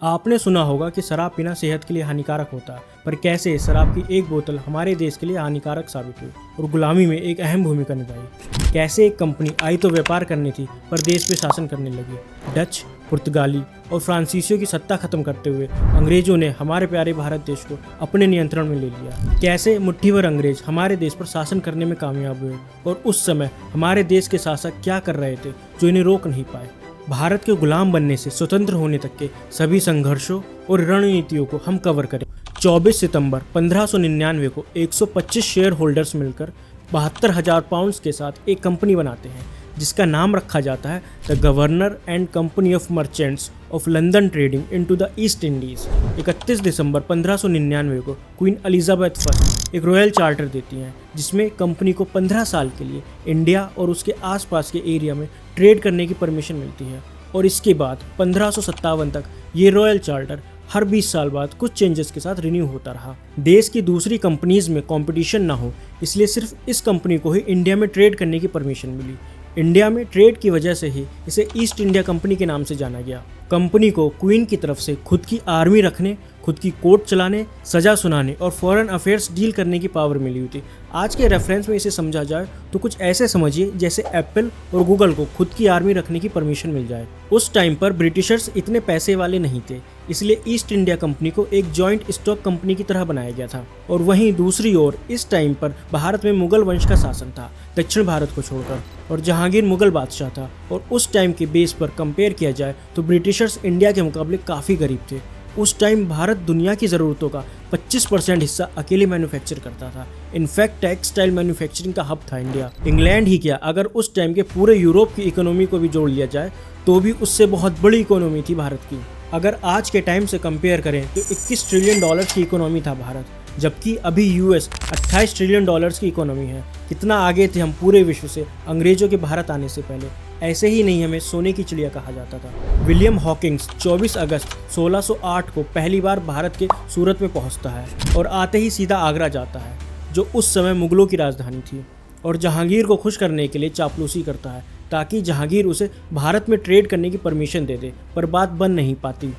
आपने सुना होगा कि शराब पीना सेहत के लिए हानिकारक होता है, पर कैसे शराब की एक बोतल हमारे देश के लिए हानिकारक साबित हुई और गुलामी में एक अहम भूमिका निभाई। कैसे एक कंपनी आई तो व्यापार करनी थी, पर देश पे शासन करने लगी। डच, पुर्तगाली और फ्रांसीसियों की सत्ता खत्म करते हुए अंग्रेजों ने हमारे प्यारे भारत देश को अपने नियंत्रण में ले लिया। कैसे मुट्ठी भर अंग्रेज हमारे देश पर शासन करने में कामयाब हुए और उस समय हमारे देश के शासक क्या कर रहे थे जो इन्हें रोक नहीं पाए। भारत के गुलाम बनने से स्वतंत्र होने तक के सभी संघर्षों और रणनीतियों को हम कवर करें। 24 सितंबर 1599 को 125 शेयर होल्डर्स मिलकर 72,000 पाउंड्स के साथ एक कंपनी बनाते हैं, जिसका नाम रखा जाता है the governor and company of merchants of London trading into the east Indies. 31 दिसंबर 1599 को क्वीन एलिजाबेथ फर्स्ट एक रॉयल चार्टर देती हैं, जिसमें कंपनी को 15 साल के लिए इंडिया और उसके आसपास के एरिया में ट्रेड करने की परमिशन मिलती है। और इसके बाद 1557 तक ये रॉयल चार्टर हर 20 साल बाद कुछ चेंजेस के साथ रिन्यू होता रहा। देश की दूसरी कंपनीज में कंपटीशन ना हो, इसलिए सिर्फ इस कंपनी को ही इंडिया में ट्रेड करने की परमिशन मिली। इंडिया में ट्रेड की वजह से ही इसे ईस्ट इंडिया कंपनी के नाम से जाना गया। कंपनी को क्वीन की तरफ से खुद की आर्मी रखने, खुद की कोर्ट चलाने, सजा सुनाने और फॉरेन अफेयर्स डील करने की पावर मिली हुई थी। आज के रेफरेंस में इसे समझा जाए तो कुछ ऐसे समझिए जैसे एप्पल और गूगल को खुद की आर्मी रखने की परमिशन मिल जाए। उस टाइम पर ब्रिटिशर्स इतने पैसे वाले नहीं थे, इसलिए ईस्ट इंडिया कंपनी को एक जॉइंट स्टॉक कंपनी की तरह बनाया गया था। और वहीं दूसरी ओर इस टाइम पर भारत में मुगल वंश का शासन था, दक्षिण भारत को छोड़कर, और जहांगीर मुगल बादशाह था। और उस टाइम के बेस पर कंपेयर किया जाए तो ब्रिटिशर्स इंडिया के मुकाबले काफ़ी गरीब थे। उस टाइम भारत दुनिया की ज़रूरतों का 25% हिस्सा अकेले मैन्युफैक्चर करता था। इनफैक्ट टेक्सटाइल मैन्युफैक्चरिंग का हब था इंडिया। इंग्लैंड ही क्या, अगर उस टाइम के पूरे यूरोप की इकोनॉमी को भी जोड़ लिया जाए तो भी उससे बहुत बड़ी इकोनॉमी थी भारत की। अगर आज के टाइम से कंपेयर करें तो 21 ट्रिलियन डॉलर्स की इकोनॉमी था भारत, जबकि अभी यूएस 28 ट्रिलियन डॉलर्स की इकोनॉमी है। कितना आगे थे हम पूरे विश्व से अंग्रेजों के भारत आने से पहले। ऐसे ही नहीं हमें सोने की चिड़िया कहा जाता था। विलियम हॉकिंग्स 24 अगस्त 1608 को पहली बार भारत के सूरत में पहुंचता है और आते ही सीधा आगरा जाता है, जो उस समय मुगलों की राजधानी थी, और जहांगीर को खुश करने के लिए चापलूसी करता है ताकि जहांगीर उसे भारत में ट्रेड करने की परमिशन दे दे, पर बात बन नहीं पाती।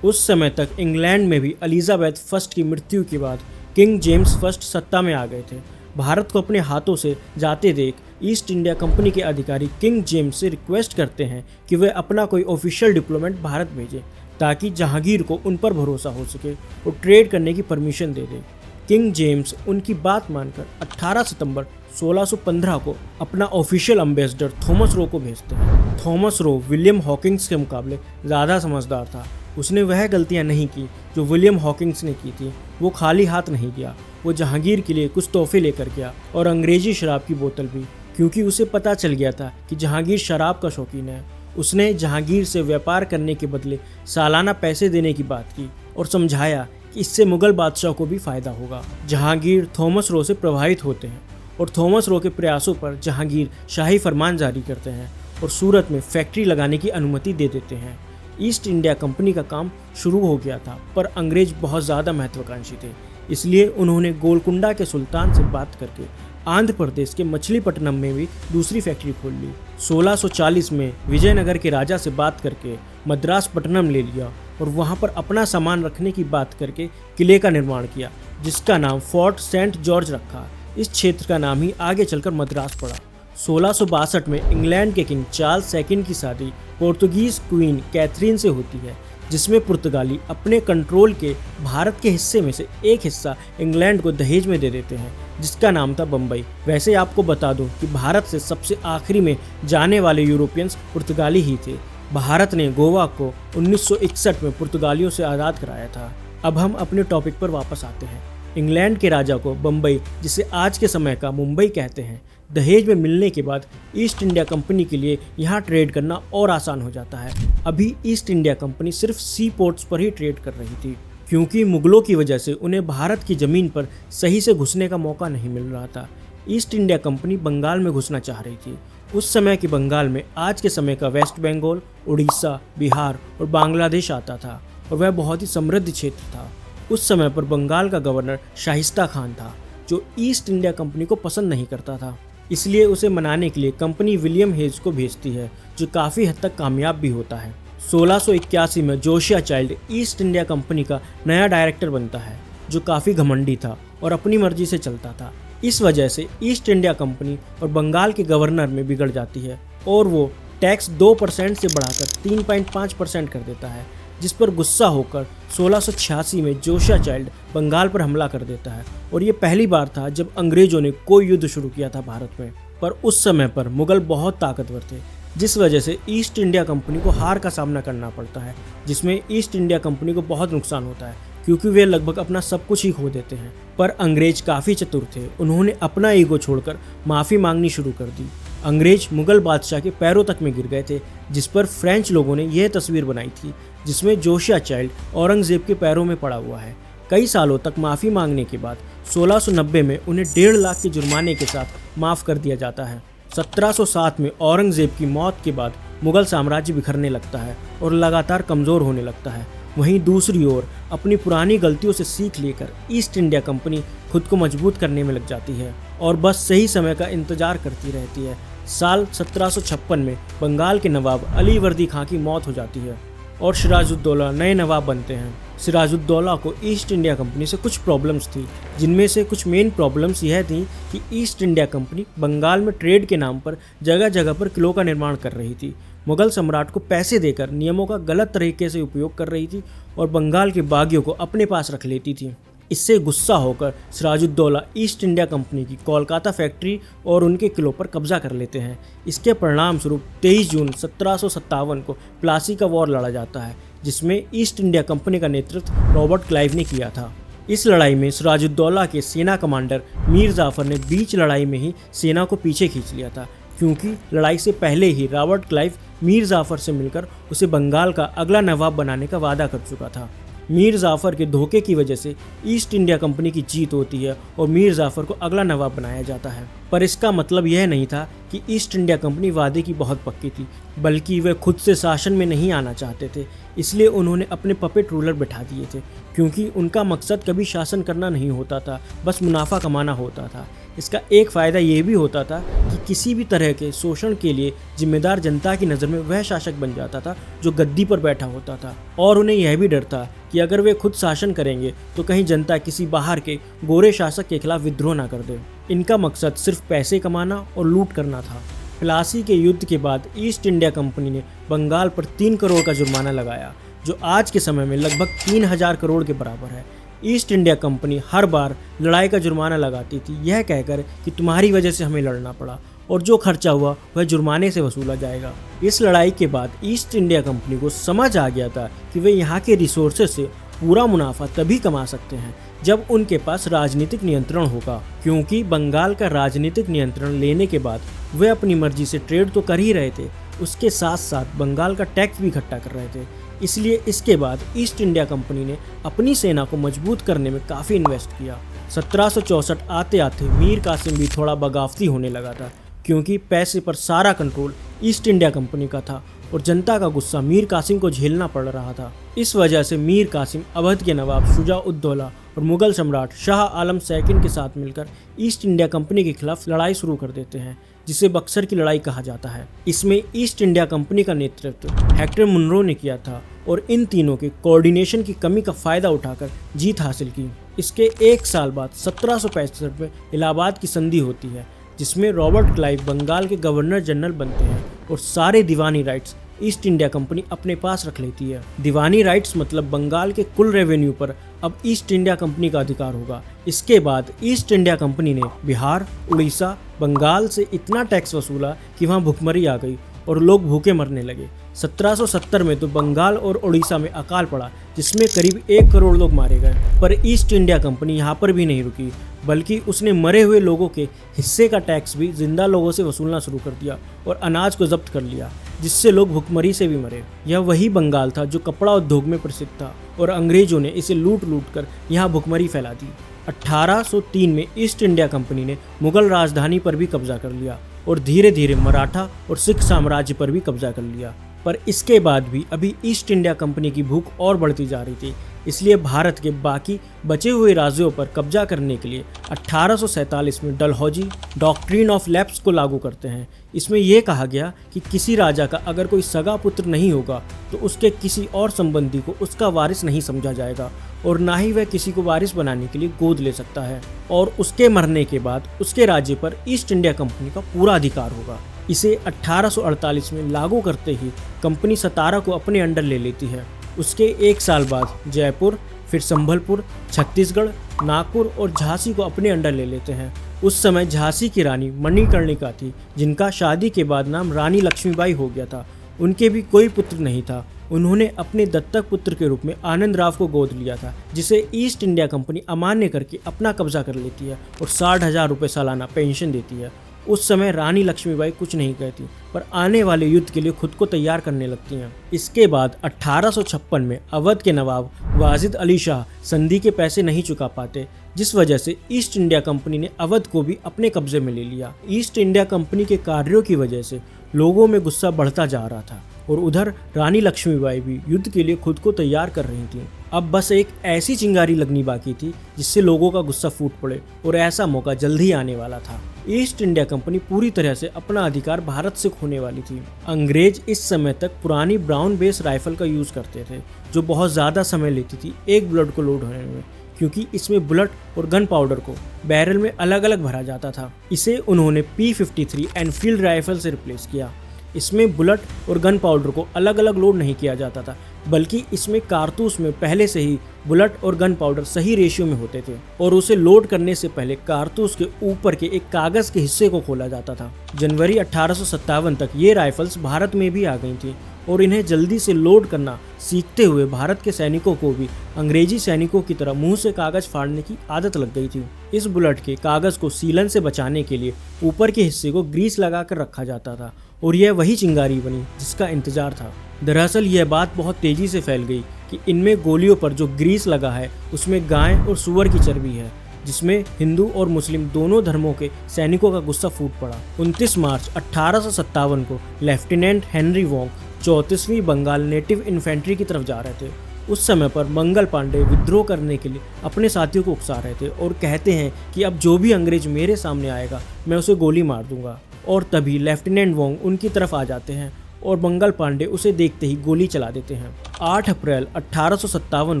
उस समय तक इंग्लैंड में भी एलिजाबेथ फर्स्ट की मृत्यु के बाद किंग जेम्स फर्स्ट सत्ता में आ गए थे। भारत को अपने हाथों से जाते देख ईस्ट इंडिया कंपनी के अधिकारी किंग जेम्स से रिक्वेस्ट करते हैं कि वे अपना कोई ऑफिशियल डिप्लोमेट भारत भेजें, ताकि जहांगीर को उन पर भरोसा हो सके और ट्रेड करने की परमिशन दे दें। किंग जेम्स उनकी बात मानकर 18 सितंबर 1615 को अपना ऑफिशियल एम्बेसडर थॉमस रो को भेजते हैं। थॉमस रो विलियम हॉकिंग्स के मुकाबले ज़्यादा समझदार था। उसने वह गलतियां नहीं की जो विलियम हॉकिंग्स ने की थी। वो खाली हाथ नहीं गया, वो जहांगीर के लिए कुछ तोहफे लेकर गया, और अंग्रेजी शराब की बोतल भी, क्योंकि उसे पता चल गया था कि जहांगीर शराब का शौकीन है। उसने जहांगीर से व्यापार करने के बदले सालाना पैसे देने की बात की और समझाया कि इससे मुगल बादशाह को भी फायदा होगा। जहांगीर थॉमस रो से प्रभावित होते हैं और थॉमस रो के प्रयासों पर जहांगीर शाही फरमान जारी करते हैं और सूरत में फैक्ट्री लगाने की अनुमति दे देते हैं। ईस्ट इंडिया कंपनी का काम शुरू हो गया था, पर अंग्रेज बहुत ज़्यादा महत्वाकांक्षी थे, इसलिए उन्होंने गोलकुंडा के सुल्तान से बात करके आंध्र प्रदेश के मछलीपट्टनम में भी दूसरी फैक्ट्री खोल ली। 1640 में विजयनगर के राजा से बात करके मद्रास पट्टनम ले लिया और वहां पर अपना सामान रखने की बात करके किले का निर्माण किया, जिसका नाम फोर्ट सेंट जॉर्ज रखा। इस क्षेत्र का नाम ही आगे चलकर मद्रास पड़ा। 1662 में इंग्लैंड के किंग चार्ल्स सेकंड की शादी पोर्तुगीज क्वीन कैथरीन से होती है, जिसमें पुर्तगाली अपने कंट्रोल के भारत के हिस्से में से एक हिस्सा इंग्लैंड को दहेज में दे देते हैं, जिसका नाम था बम्बई। वैसे आपको बता दूं कि भारत से सबसे आखिरी में जाने वाले यूरोपियंस पुर्तगाली ही थे। भारत ने गोवा को 1961 में पुर्तगालियों से आज़ाद कराया था। अब हम अपने टॉपिक पर वापस आते हैं। इंग्लैंड के राजा को बम्बई, जिसे आज के समय का मुंबई कहते हैं, दहेज में मिलने के बाद ईस्ट इंडिया कंपनी के लिए यहाँ ट्रेड करना और आसान हो जाता है। अभी ईस्ट इंडिया कंपनी सिर्फ सी पोर्ट्स पर ही ट्रेड कर रही थी, क्योंकि मुगलों की वजह से उन्हें भारत की ज़मीन पर सही से घुसने का मौका नहीं मिल रहा था। ईस्ट इंडिया कंपनी बंगाल में घुसना चाह रही थी। उस समय के बंगाल में आज के समय का वेस्ट बंगाल, उड़ीसा, बिहार और बांग्लादेश आता था, और वह बहुत ही समृद्ध क्षेत्र था। उस समय पर बंगाल का गवर्नर शाइस्ता खान था, जो ईस्ट इंडिया कंपनी को पसंद नहीं करता था। इसलिए उसे मनाने के लिए कंपनी विलियम हेज को भेजती है, जो काफ़ी हद तक कामयाब भी होता है। 1681 में Josiah child east India company का नया डायरेक्टर बनता है, जो काफ़ी घमंडी था और अपनी मर्जी से चलता था। इस वजह से ईस्ट इंडिया कंपनी और बंगाल के गवर्नर में बिगड़ जाती है और वो टैक्स 2% से बढ़ाकर 3.5% कर देता है, जिस पर गुस्सा होकर 1686 में जोशिया चाइल्ड बंगाल पर हमला कर देता है। और ये पहली बार था जब अंग्रेजों ने कोई युद्ध शुरू किया था भारत में। पर उस समय पर मुगल बहुत ताकतवर थे, जिस वजह से ईस्ट इंडिया कंपनी को हार का सामना करना पड़ता है, जिसमें ईस्ट इंडिया कंपनी को बहुत नुकसान होता है क्योंकि वे लगभग अपना सब कुछ ही खो देते हैं। पर अंग्रेज काफ़ी चतुर थे, उन्होंने अपना ईगो छोड़कर माफ़ी मांगनी शुरू कर दी। अंग्रेज मुगल बादशाह के पैरों तक में गिर गए थे, जिस पर फ्रेंच लोगों ने यह तस्वीर बनाई थी जिसमें जोशिया चाइल्ड औरंगजेब के पैरों में पड़ा हुआ है। कई सालों तक माफ़ी मांगने के बाद 1690 में उन्हें 1.5 लाख के जुर्माने के साथ माफ़ कर दिया जाता है। 1707 में औरंगजेब की मौत के बाद मुगल साम्राज्य बिखरने लगता है और लगातार कमज़ोर होने लगता है। वहीं दूसरी ओर अपनी पुरानी गलतियों से सीख लेकर ईस्ट इंडिया कंपनी खुद को मजबूत करने में लग जाती है और बस सही समय का इंतजार करती रहती है। साल 1756 में बंगाल के नवाब अली वर्दी खां की मौत हो जाती है और सिराजुद्दौला नए नवाब बनते हैं। सिराजुद्दौला को ईस्ट इंडिया कंपनी से कुछ प्रॉब्लम्स थी, जिनमें से कुछ मेन प्रॉब्लम्स यह थी कि ईस्ट इंडिया कंपनी बंगाल में ट्रेड के नाम पर जगह जगह पर किलों का निर्माण कर रही थी, मुगल सम्राट को पैसे देकर नियमों का गलत तरीके से उपयोग कर रही थी और बंगाल के बागियों को अपने पास रख लेती थी। इससे गुस्सा होकर सिराजुद्दौला ईस्ट इंडिया कंपनी की कोलकाता फैक्ट्री और उनके किलों पर कब्जा कर लेते हैं। इसके परिणाम स्वरूप 23 जून 1757 को प्लासी का वॉर लड़ा जाता है, जिसमें ईस्ट इंडिया कंपनी का नेतृत्व रॉबर्ट क्लाइव ने किया था। इस लड़ाई में सिराजुद्दौला के सेना कमांडर मीर जाफर ने बीच लड़ाई में ही सेना को पीछे खींच लिया था, क्योंकि लड़ाई से पहले ही रॉबर्ट क्लाइव मीर जाफर से मिलकर उसे बंगाल का अगला नवाब बनाने का वादा कर चुका था। मीर जाफर के धोखे की वजह से ईस्ट इंडिया कंपनी की जीत होती है और मीर जाफर को अगला नवाब बनाया जाता है। पर इसका मतलब यह नहीं था कि ईस्ट इंडिया कंपनी वादे की बहुत पक्की थी, बल्कि वे खुद से शासन में नहीं आना चाहते थे। इसलिए उन्होंने अपने पपेट रूलर बिठा दिए थे, क्योंकि उनका मकसद कभी शासन करना नहीं होता था, बस मुनाफा कमाना होता था। इसका एक फ़ायदा ये भी होता था कि किसी भी तरह के शोषण के लिए जिम्मेदार जनता की नज़र में वह शासक बन जाता था जो गद्दी पर बैठा होता था, और उन्हें यह भी डर था कि अगर वे खुद शासन करेंगे तो कहीं जनता किसी बाहर के गोरे शासक के खिलाफ विद्रोह ना कर दे। इनका मकसद सिर्फ पैसे कमाना और लूट करना था। प्लासी के युद्ध के बाद ईस्ट इंडिया कंपनी ने बंगाल पर 3 करोड़ का जुर्माना लगाया, जो आज के समय में लगभग 3000 करोड़ के बराबर है। ईस्ट इंडिया कंपनी हर बार लड़ाई का जुर्माना लगाती थी, यह कहकर कि तुम्हारी वजह से हमें लड़ना पड़ा और जो खर्चा हुआ वह जुर्माने से वसूला जाएगा। इस लड़ाई के बाद ईस्ट इंडिया कंपनी को समझ आ गया था कि वे यहाँ के रिसोर्सेज से पूरा मुनाफा तभी कमा सकते हैं जब उनके पास राजनीतिक नियंत्रण होगा, क्योंकि बंगाल का राजनीतिक नियंत्रण लेने के बाद वे अपनी मर्जी से ट्रेड तो कर ही रहे थे, उसके साथ साथ बंगाल का टैक्स भी इकट्ठा कर रहे थे। इसलिए इसके बाद ईस्ट इंडिया कंपनी ने अपनी सेना को मजबूत करने में काफ़ी इन्वेस्ट किया। 1764 आते आते मीर कासिम भी थोड़ा बगावती होने लगा था, क्योंकि पैसे पर सारा कंट्रोल ईस्ट इंडिया कंपनी का था और जनता का गुस्सा मीर कासिम को झेलना पड़ रहा था। इस वजह से मीर कासिम अवध के नवाब शुजा-उद-दौला और मुगल सम्राट शाह आलम सेकंड के साथ मिलकर ईस्ट इंडिया कंपनी के खिलाफ लड़ाई शुरू कर देते हैं, जिसे बक्सर की लड़ाई कहा जाता है। इसमें ईस्ट इंडिया कंपनी का नेतृत्व हेक्टर मुनरो ने किया था और इन तीनों के कोऑर्डिनेशन की कमी का फायदा उठाकर जीत हासिल की। इसके एक साल बाद 1765 में इलाहाबाद की संधि होती है, जिसमें रॉबर्ट क्लाइव बंगाल के गवर्नर जनरल बनते हैं और सारे दीवानी राइट्स ईस्ट इंडिया कंपनी अपने पास रख लेती है। दीवानी राइट्स मतलब बंगाल के कुल रेवेन्यू पर अब ईस्ट इंडिया कंपनी का अधिकार होगा। इसके बाद ईस्ट इंडिया कंपनी ने बिहार, उड़ीसा, बंगाल से इतना टैक्स वसूला कि वहाँ भुखमरी आ गई और लोग भूखे मरने लगे। 1770 में तो बंगाल और उड़ीसा में अकाल पड़ा, जिसमें करीब 1 करोड़ लोग मारे गए। पर ईस्ट इंडिया कंपनी यहाँ पर भी नहीं रुकी, बल्कि उसने मरे हुए लोगों के हिस्से का टैक्स भी जिंदा लोगों से वसूलना शुरू कर दिया और अनाज को जब्त कर लिया, जिससे लोग भुखमरी से भी मरे। यह वही बंगाल था जो कपड़ा उद्योग में प्रसिद्ध था और अंग्रेजों ने इसे लूट लूट कर यहाँ भुखमरी फैला दी। 1803 में ईस्ट इंडिया कंपनी ने मुगल राजधानी पर भी कब्जा कर लिया और धीरे धीरे मराठा और सिख साम्राज्य पर भी कब्जा कर लिया। पर इसके बाद भी अभी ईस्ट इंडिया कंपनी की भूख और बढ़ती जा रही थी। इसलिए भारत के बाकी बचे हुए राज्यों पर कब्जा करने के लिए 1847 में डलहौजी डॉक्ट्रिन ऑफ लैप्स को लागू करते हैं। इसमें यह कहा गया कि किसी राजा का अगर कोई सगा पुत्र नहीं होगा तो उसके किसी और संबंधी को उसका वारिस नहीं समझा जाएगा और ना ही वह किसी को वारिस बनाने के लिए गोद ले सकता है, और उसके मरने के बाद उसके राज्य पर ईस्ट इंडिया कंपनी का पूरा अधिकार होगा। इसे 1848 में लागू करते ही कंपनी सतारा को अपने अंडर ले लेती है। उसके एक साल बाद जयपुर, फिर संभलपुर, छत्तीसगढ़, नागपुर और झांसी को अपने अंडर ले लेते हैं। उस समय झांसी की रानी मणिकर्णिका थी, जिनका शादी के बाद नाम रानी लक्ष्मीबाई हो गया था। उनके भी कोई पुत्र नहीं था। उन्होंने अपने दत्तक पुत्र के रूप में आनंद राव को गोद लिया था, जिसे ईस्ट इंडिया कंपनी अमान्य करके अपना कब्जा कर लेती है और 60,000 रुपये सालाना पेंशन देती है। उस समय रानी लक्ष्मीबाई कुछ नहीं कहती, पर आने वाले युद्ध के लिए खुद को तैयार करने लगती हैं। इसके बाद 1856 में अवध के नवाब वाजिद अली शाह संधि के पैसे नहीं चुका पाते, जिस वजह से ईस्ट इंडिया कंपनी ने अवध को भी अपने कब्जे में ले लिया। ईस्ट इंडिया कंपनी के कार्यों की वजह से लोगों में गुस्सा बढ़ता जा रहा था और उधर रानी लक्ष्मीबाई भी युद्ध के लिए खुद को तैयार कर रही थी। अब बस एक ऐसी चिंगारी लगनी बाकी थी जिससे लोगों का गुस्सा फूट पड़े, और ऐसा मौका जल्द ही आने वाला था। ईस्ट इंडिया कंपनी पूरी तरह से अपना अधिकार भारत से खोने वाली थी। अंग्रेज इस समय तक पुरानी ब्राउन बेस राइफल का यूज करते थे, जो बहुत ज़्यादा समय लेती थी एक बुलेट को लोड होने में, क्योंकि इसमें बुलेट और गन पाउडर को बैरल में अलग अलग भरा जाता था। इसे उन्होंने P53 एनफील्ड राइफल से रिप्लेस किया। इसमें बुलेट और गन पाउडर को अलग अलग लोड नहीं किया जाता था, बल्कि इसमें कारतूस में पहले से ही बुलेट और गन पाउडर सही रेशियो में होते थे, और उसे लोड करने से पहले कारतूस के ऊपर के एक कागज के हिस्से को खोला जाता था। जनवरी 1857 तक ये राइफल्स भारत में भी आ गई थी, और इन्हें जल्दी से लोड करना सीखते हुए भारत के सैनिकों को भी अंग्रेजी सैनिकों की तरह मुंह से कागज फाड़ने की आदत लग गई थी। इस बुलेट के कागज को सीलन से बचाने के लिए ऊपर के हिस्से को ग्रीस लगाकर रखा जाता था, और यह वही चिंगारी बनी जिसका इंतजार था। दरअसल यह बात बहुत तेजी से फैल गई कि इनमें गोलियों पर जो ग्रीस लगा है उसमें गाय और सूअर की चर्बी है, जिसमें हिंदू और मुस्लिम दोनों धर्मों के सैनिकों का गुस्सा फूट पड़ा। 29 मार्च 1857 को लेफ्टिनेंट हेनरी वोंग 34वीं बंगाल नेटिव इन्फेंट्री की तरफ जा रहे थे। उस समय पर मंगल पांडे विद्रोह करने के लिए अपने साथियों को उकसा रहे थे और कहते हैं कि अब जो भी अंग्रेज मेरे सामने आएगा मैं उसे गोली मार दूंगा। और तभी लेफ्टिनेंट वोंग उनकी तरफ आ जाते हैं और मंगल पांडे उसे देखते ही गोली चला देते हैं। 8 अप्रैल 1857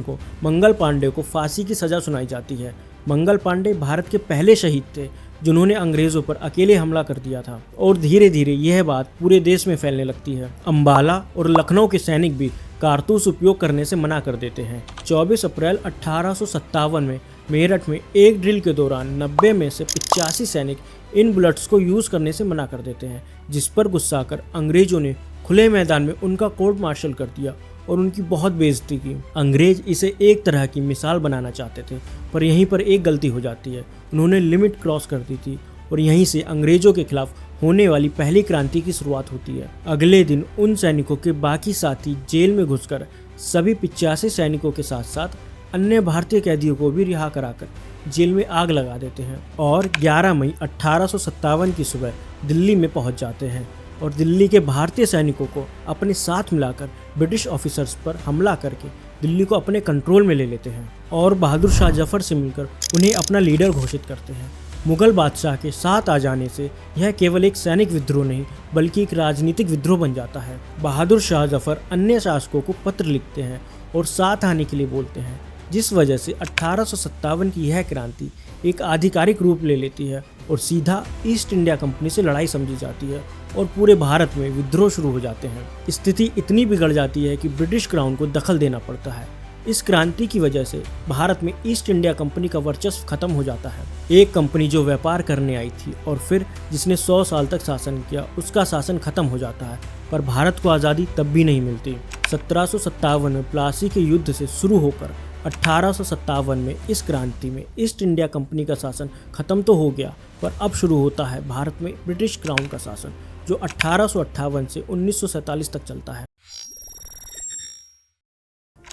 को मंगल पांडे को फांसी की सजा सुनाई जाती है। मंगल पांडे भारत के पहले शहीद थे जिन्होंने अंग्रेजों पर अकेले हमला कर दिया था, और धीरे धीरे यह बात पूरे देश में फैलने लगती है। अंबाला और लखनऊ के सैनिक भी कारतूस उपयोग करने से मना कर देते हैं। 24 अप्रैल 1857 में मेरठ में एक ड्रिल के दौरान 90 में से 85 सैनिक इन बुलेट्स को यूज करने से मना कर देते हैं, जिस पर गुस्सा कर अंग्रेजों ने खुले मैदान में उनका कोर्ट मार्शल कर दिया और उनकी बहुत बेइज्जती की। अंग्रेज इसे एक तरह की मिसाल बनाना चाहते थे, पर यहीं पर एक गलती हो जाती है। उन्होंने लिमिट क्रॉस कर दी थी और यहीं से अंग्रेजों के खिलाफ होने वाली पहली क्रांति की शुरुआत होती है। अगले दिन उन सैनिकों के बाकी साथी जेल में घुसकर सभी 85 सैनिकों के साथ साथ अन्य भारतीय कैदियों को भी रिहा कराकर जेल में आग लगा देते हैं, और 11 मई 1857 की सुबह दिल्ली में पहुंच जाते हैं और दिल्ली के भारतीय सैनिकों को अपने साथ मिलाकर ब्रिटिश ऑफिसर्स पर हमला करके दिल्ली को अपने कंट्रोल में ले लेते हैं और बहादुर शाह जफर से मिलकर उन्हें अपना लीडर घोषित करते हैं। मुगल बादशाह के साथ आ जाने से यह केवल एक सैनिक विद्रोह नहीं बल्कि एक राजनीतिक विद्रोह बन जाता है। बहादुर शाह जफर अन्य शासकों को पत्र लिखते हैं और साथ आने के लिए बोलते हैं, जिस वजह से 1857 की यह क्रांति एक आधिकारिक रूप ले लेती है और सीधा ईस्ट इंडिया कंपनी से लड़ाई समझी जाती है और पूरे भारत में विद्रोह शुरू हो जाते हैं। स्थिति इतनी बिगड़ जाती है कि ब्रिटिश क्राउन को दखल देना पड़ता है। इस क्रांति की वजह से भारत में ईस्ट इंडिया कंपनी का वर्चस्व खत्म हो जाता है। एक कंपनी जो व्यापार करने आई थी और फिर जिसने 100 साल तक शासन किया, उसका शासन खत्म हो जाता है, पर भारत को आज़ादी तब भी नहीं मिलती। 1757 में प्लासी के युद्ध से शुरू होकर 1857 में इस क्रांति में ईस्ट इंडिया कंपनी का शासन खत्म तो हो गया, पर अब शुरू होता है भारत में ब्रिटिश क्राउन का शासन, जो 1858 से 1947 तक चलता है।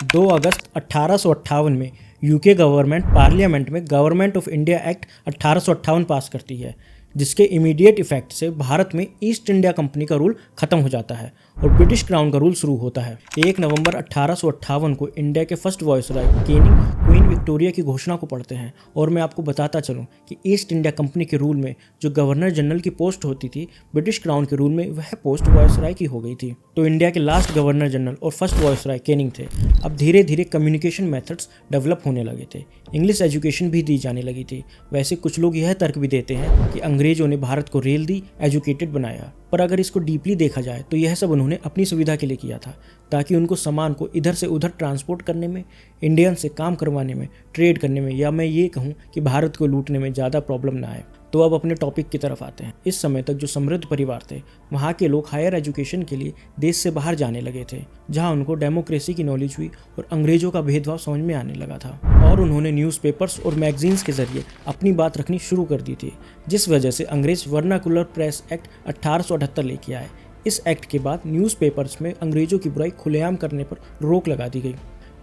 2 अगस्त 1858 में यूके गवर्नमेंट पार्लियामेंट में गवर्नमेंट ऑफ इंडिया एक्ट 1858 पास करती है, जिसके इमीडिएट इफेक्ट से भारत में ईस्ट इंडिया कंपनी का रूल खत्म हो जाता है और ब्रिटिश क्राउन का रूल शुरू होता है। 1 नवंबर 1858 को इंडिया के first viceroy Canning queen Victoria की घोषणा को पढ़ते हैं और मैं आपको बताता चलूं कि ईस्ट इंडिया कंपनी के रूल में जो गवर्नर जनरल की पोस्ट होती थी, ब्रिटिश क्राउन के रूल में वह पोस्ट वायसराय की हो गई थी। तो इंडिया के लास्ट गवर्नर जनरल और फर्स्ट वायसराय केनिंग थे। अब धीरे धीरे कम्युनिकेशन मेथड्स डेवलप होने लगे थे, इंग्लिश एजुकेशन भी दी जाने लगी थी। वैसे कुछ लोग यह तर्क भी देते हैं कि अंग्रेजों ने भारत को रेल दी, एजुकेटेड बनाया, पर अगर इसको डीपली देखा जाए तो यह सब उन्होंने अपनी सुविधा के लिए किया था, ताकि उनको सामान को इधर से उधर ट्रांसपोर्ट करने में, इंडियन से काम करवाने में, ट्रेड करने में, या मैं ये कहूँ कि भारत को लूटने में ज़्यादा प्रॉब्लम ना आए। तो अब अपने टॉपिक की तरफ आते हैं। इस समय तक जो समृद्ध परिवार थे, वहाँ के लोग हायर एजुकेशन के लिए देश से बाहर जाने लगे थे, जहाँ उनको डेमोक्रेसी की नॉलेज हुई और अंग्रेजों का भेदभाव समझ में आने लगा था, और उन्होंने न्यूज़पेपर्स और मैगजीन्स के जरिए अपनी बात रखनी शुरू कर दी थी, जिस वजह से अंग्रेज वर्नाकुलर प्रेस एक्ट 1878 लेके आए। इस एक्ट के बाद न्यूज़पेपर्स में अंग्रेजों की बुराई खुलेआम करने पर रोक लगा दी गई।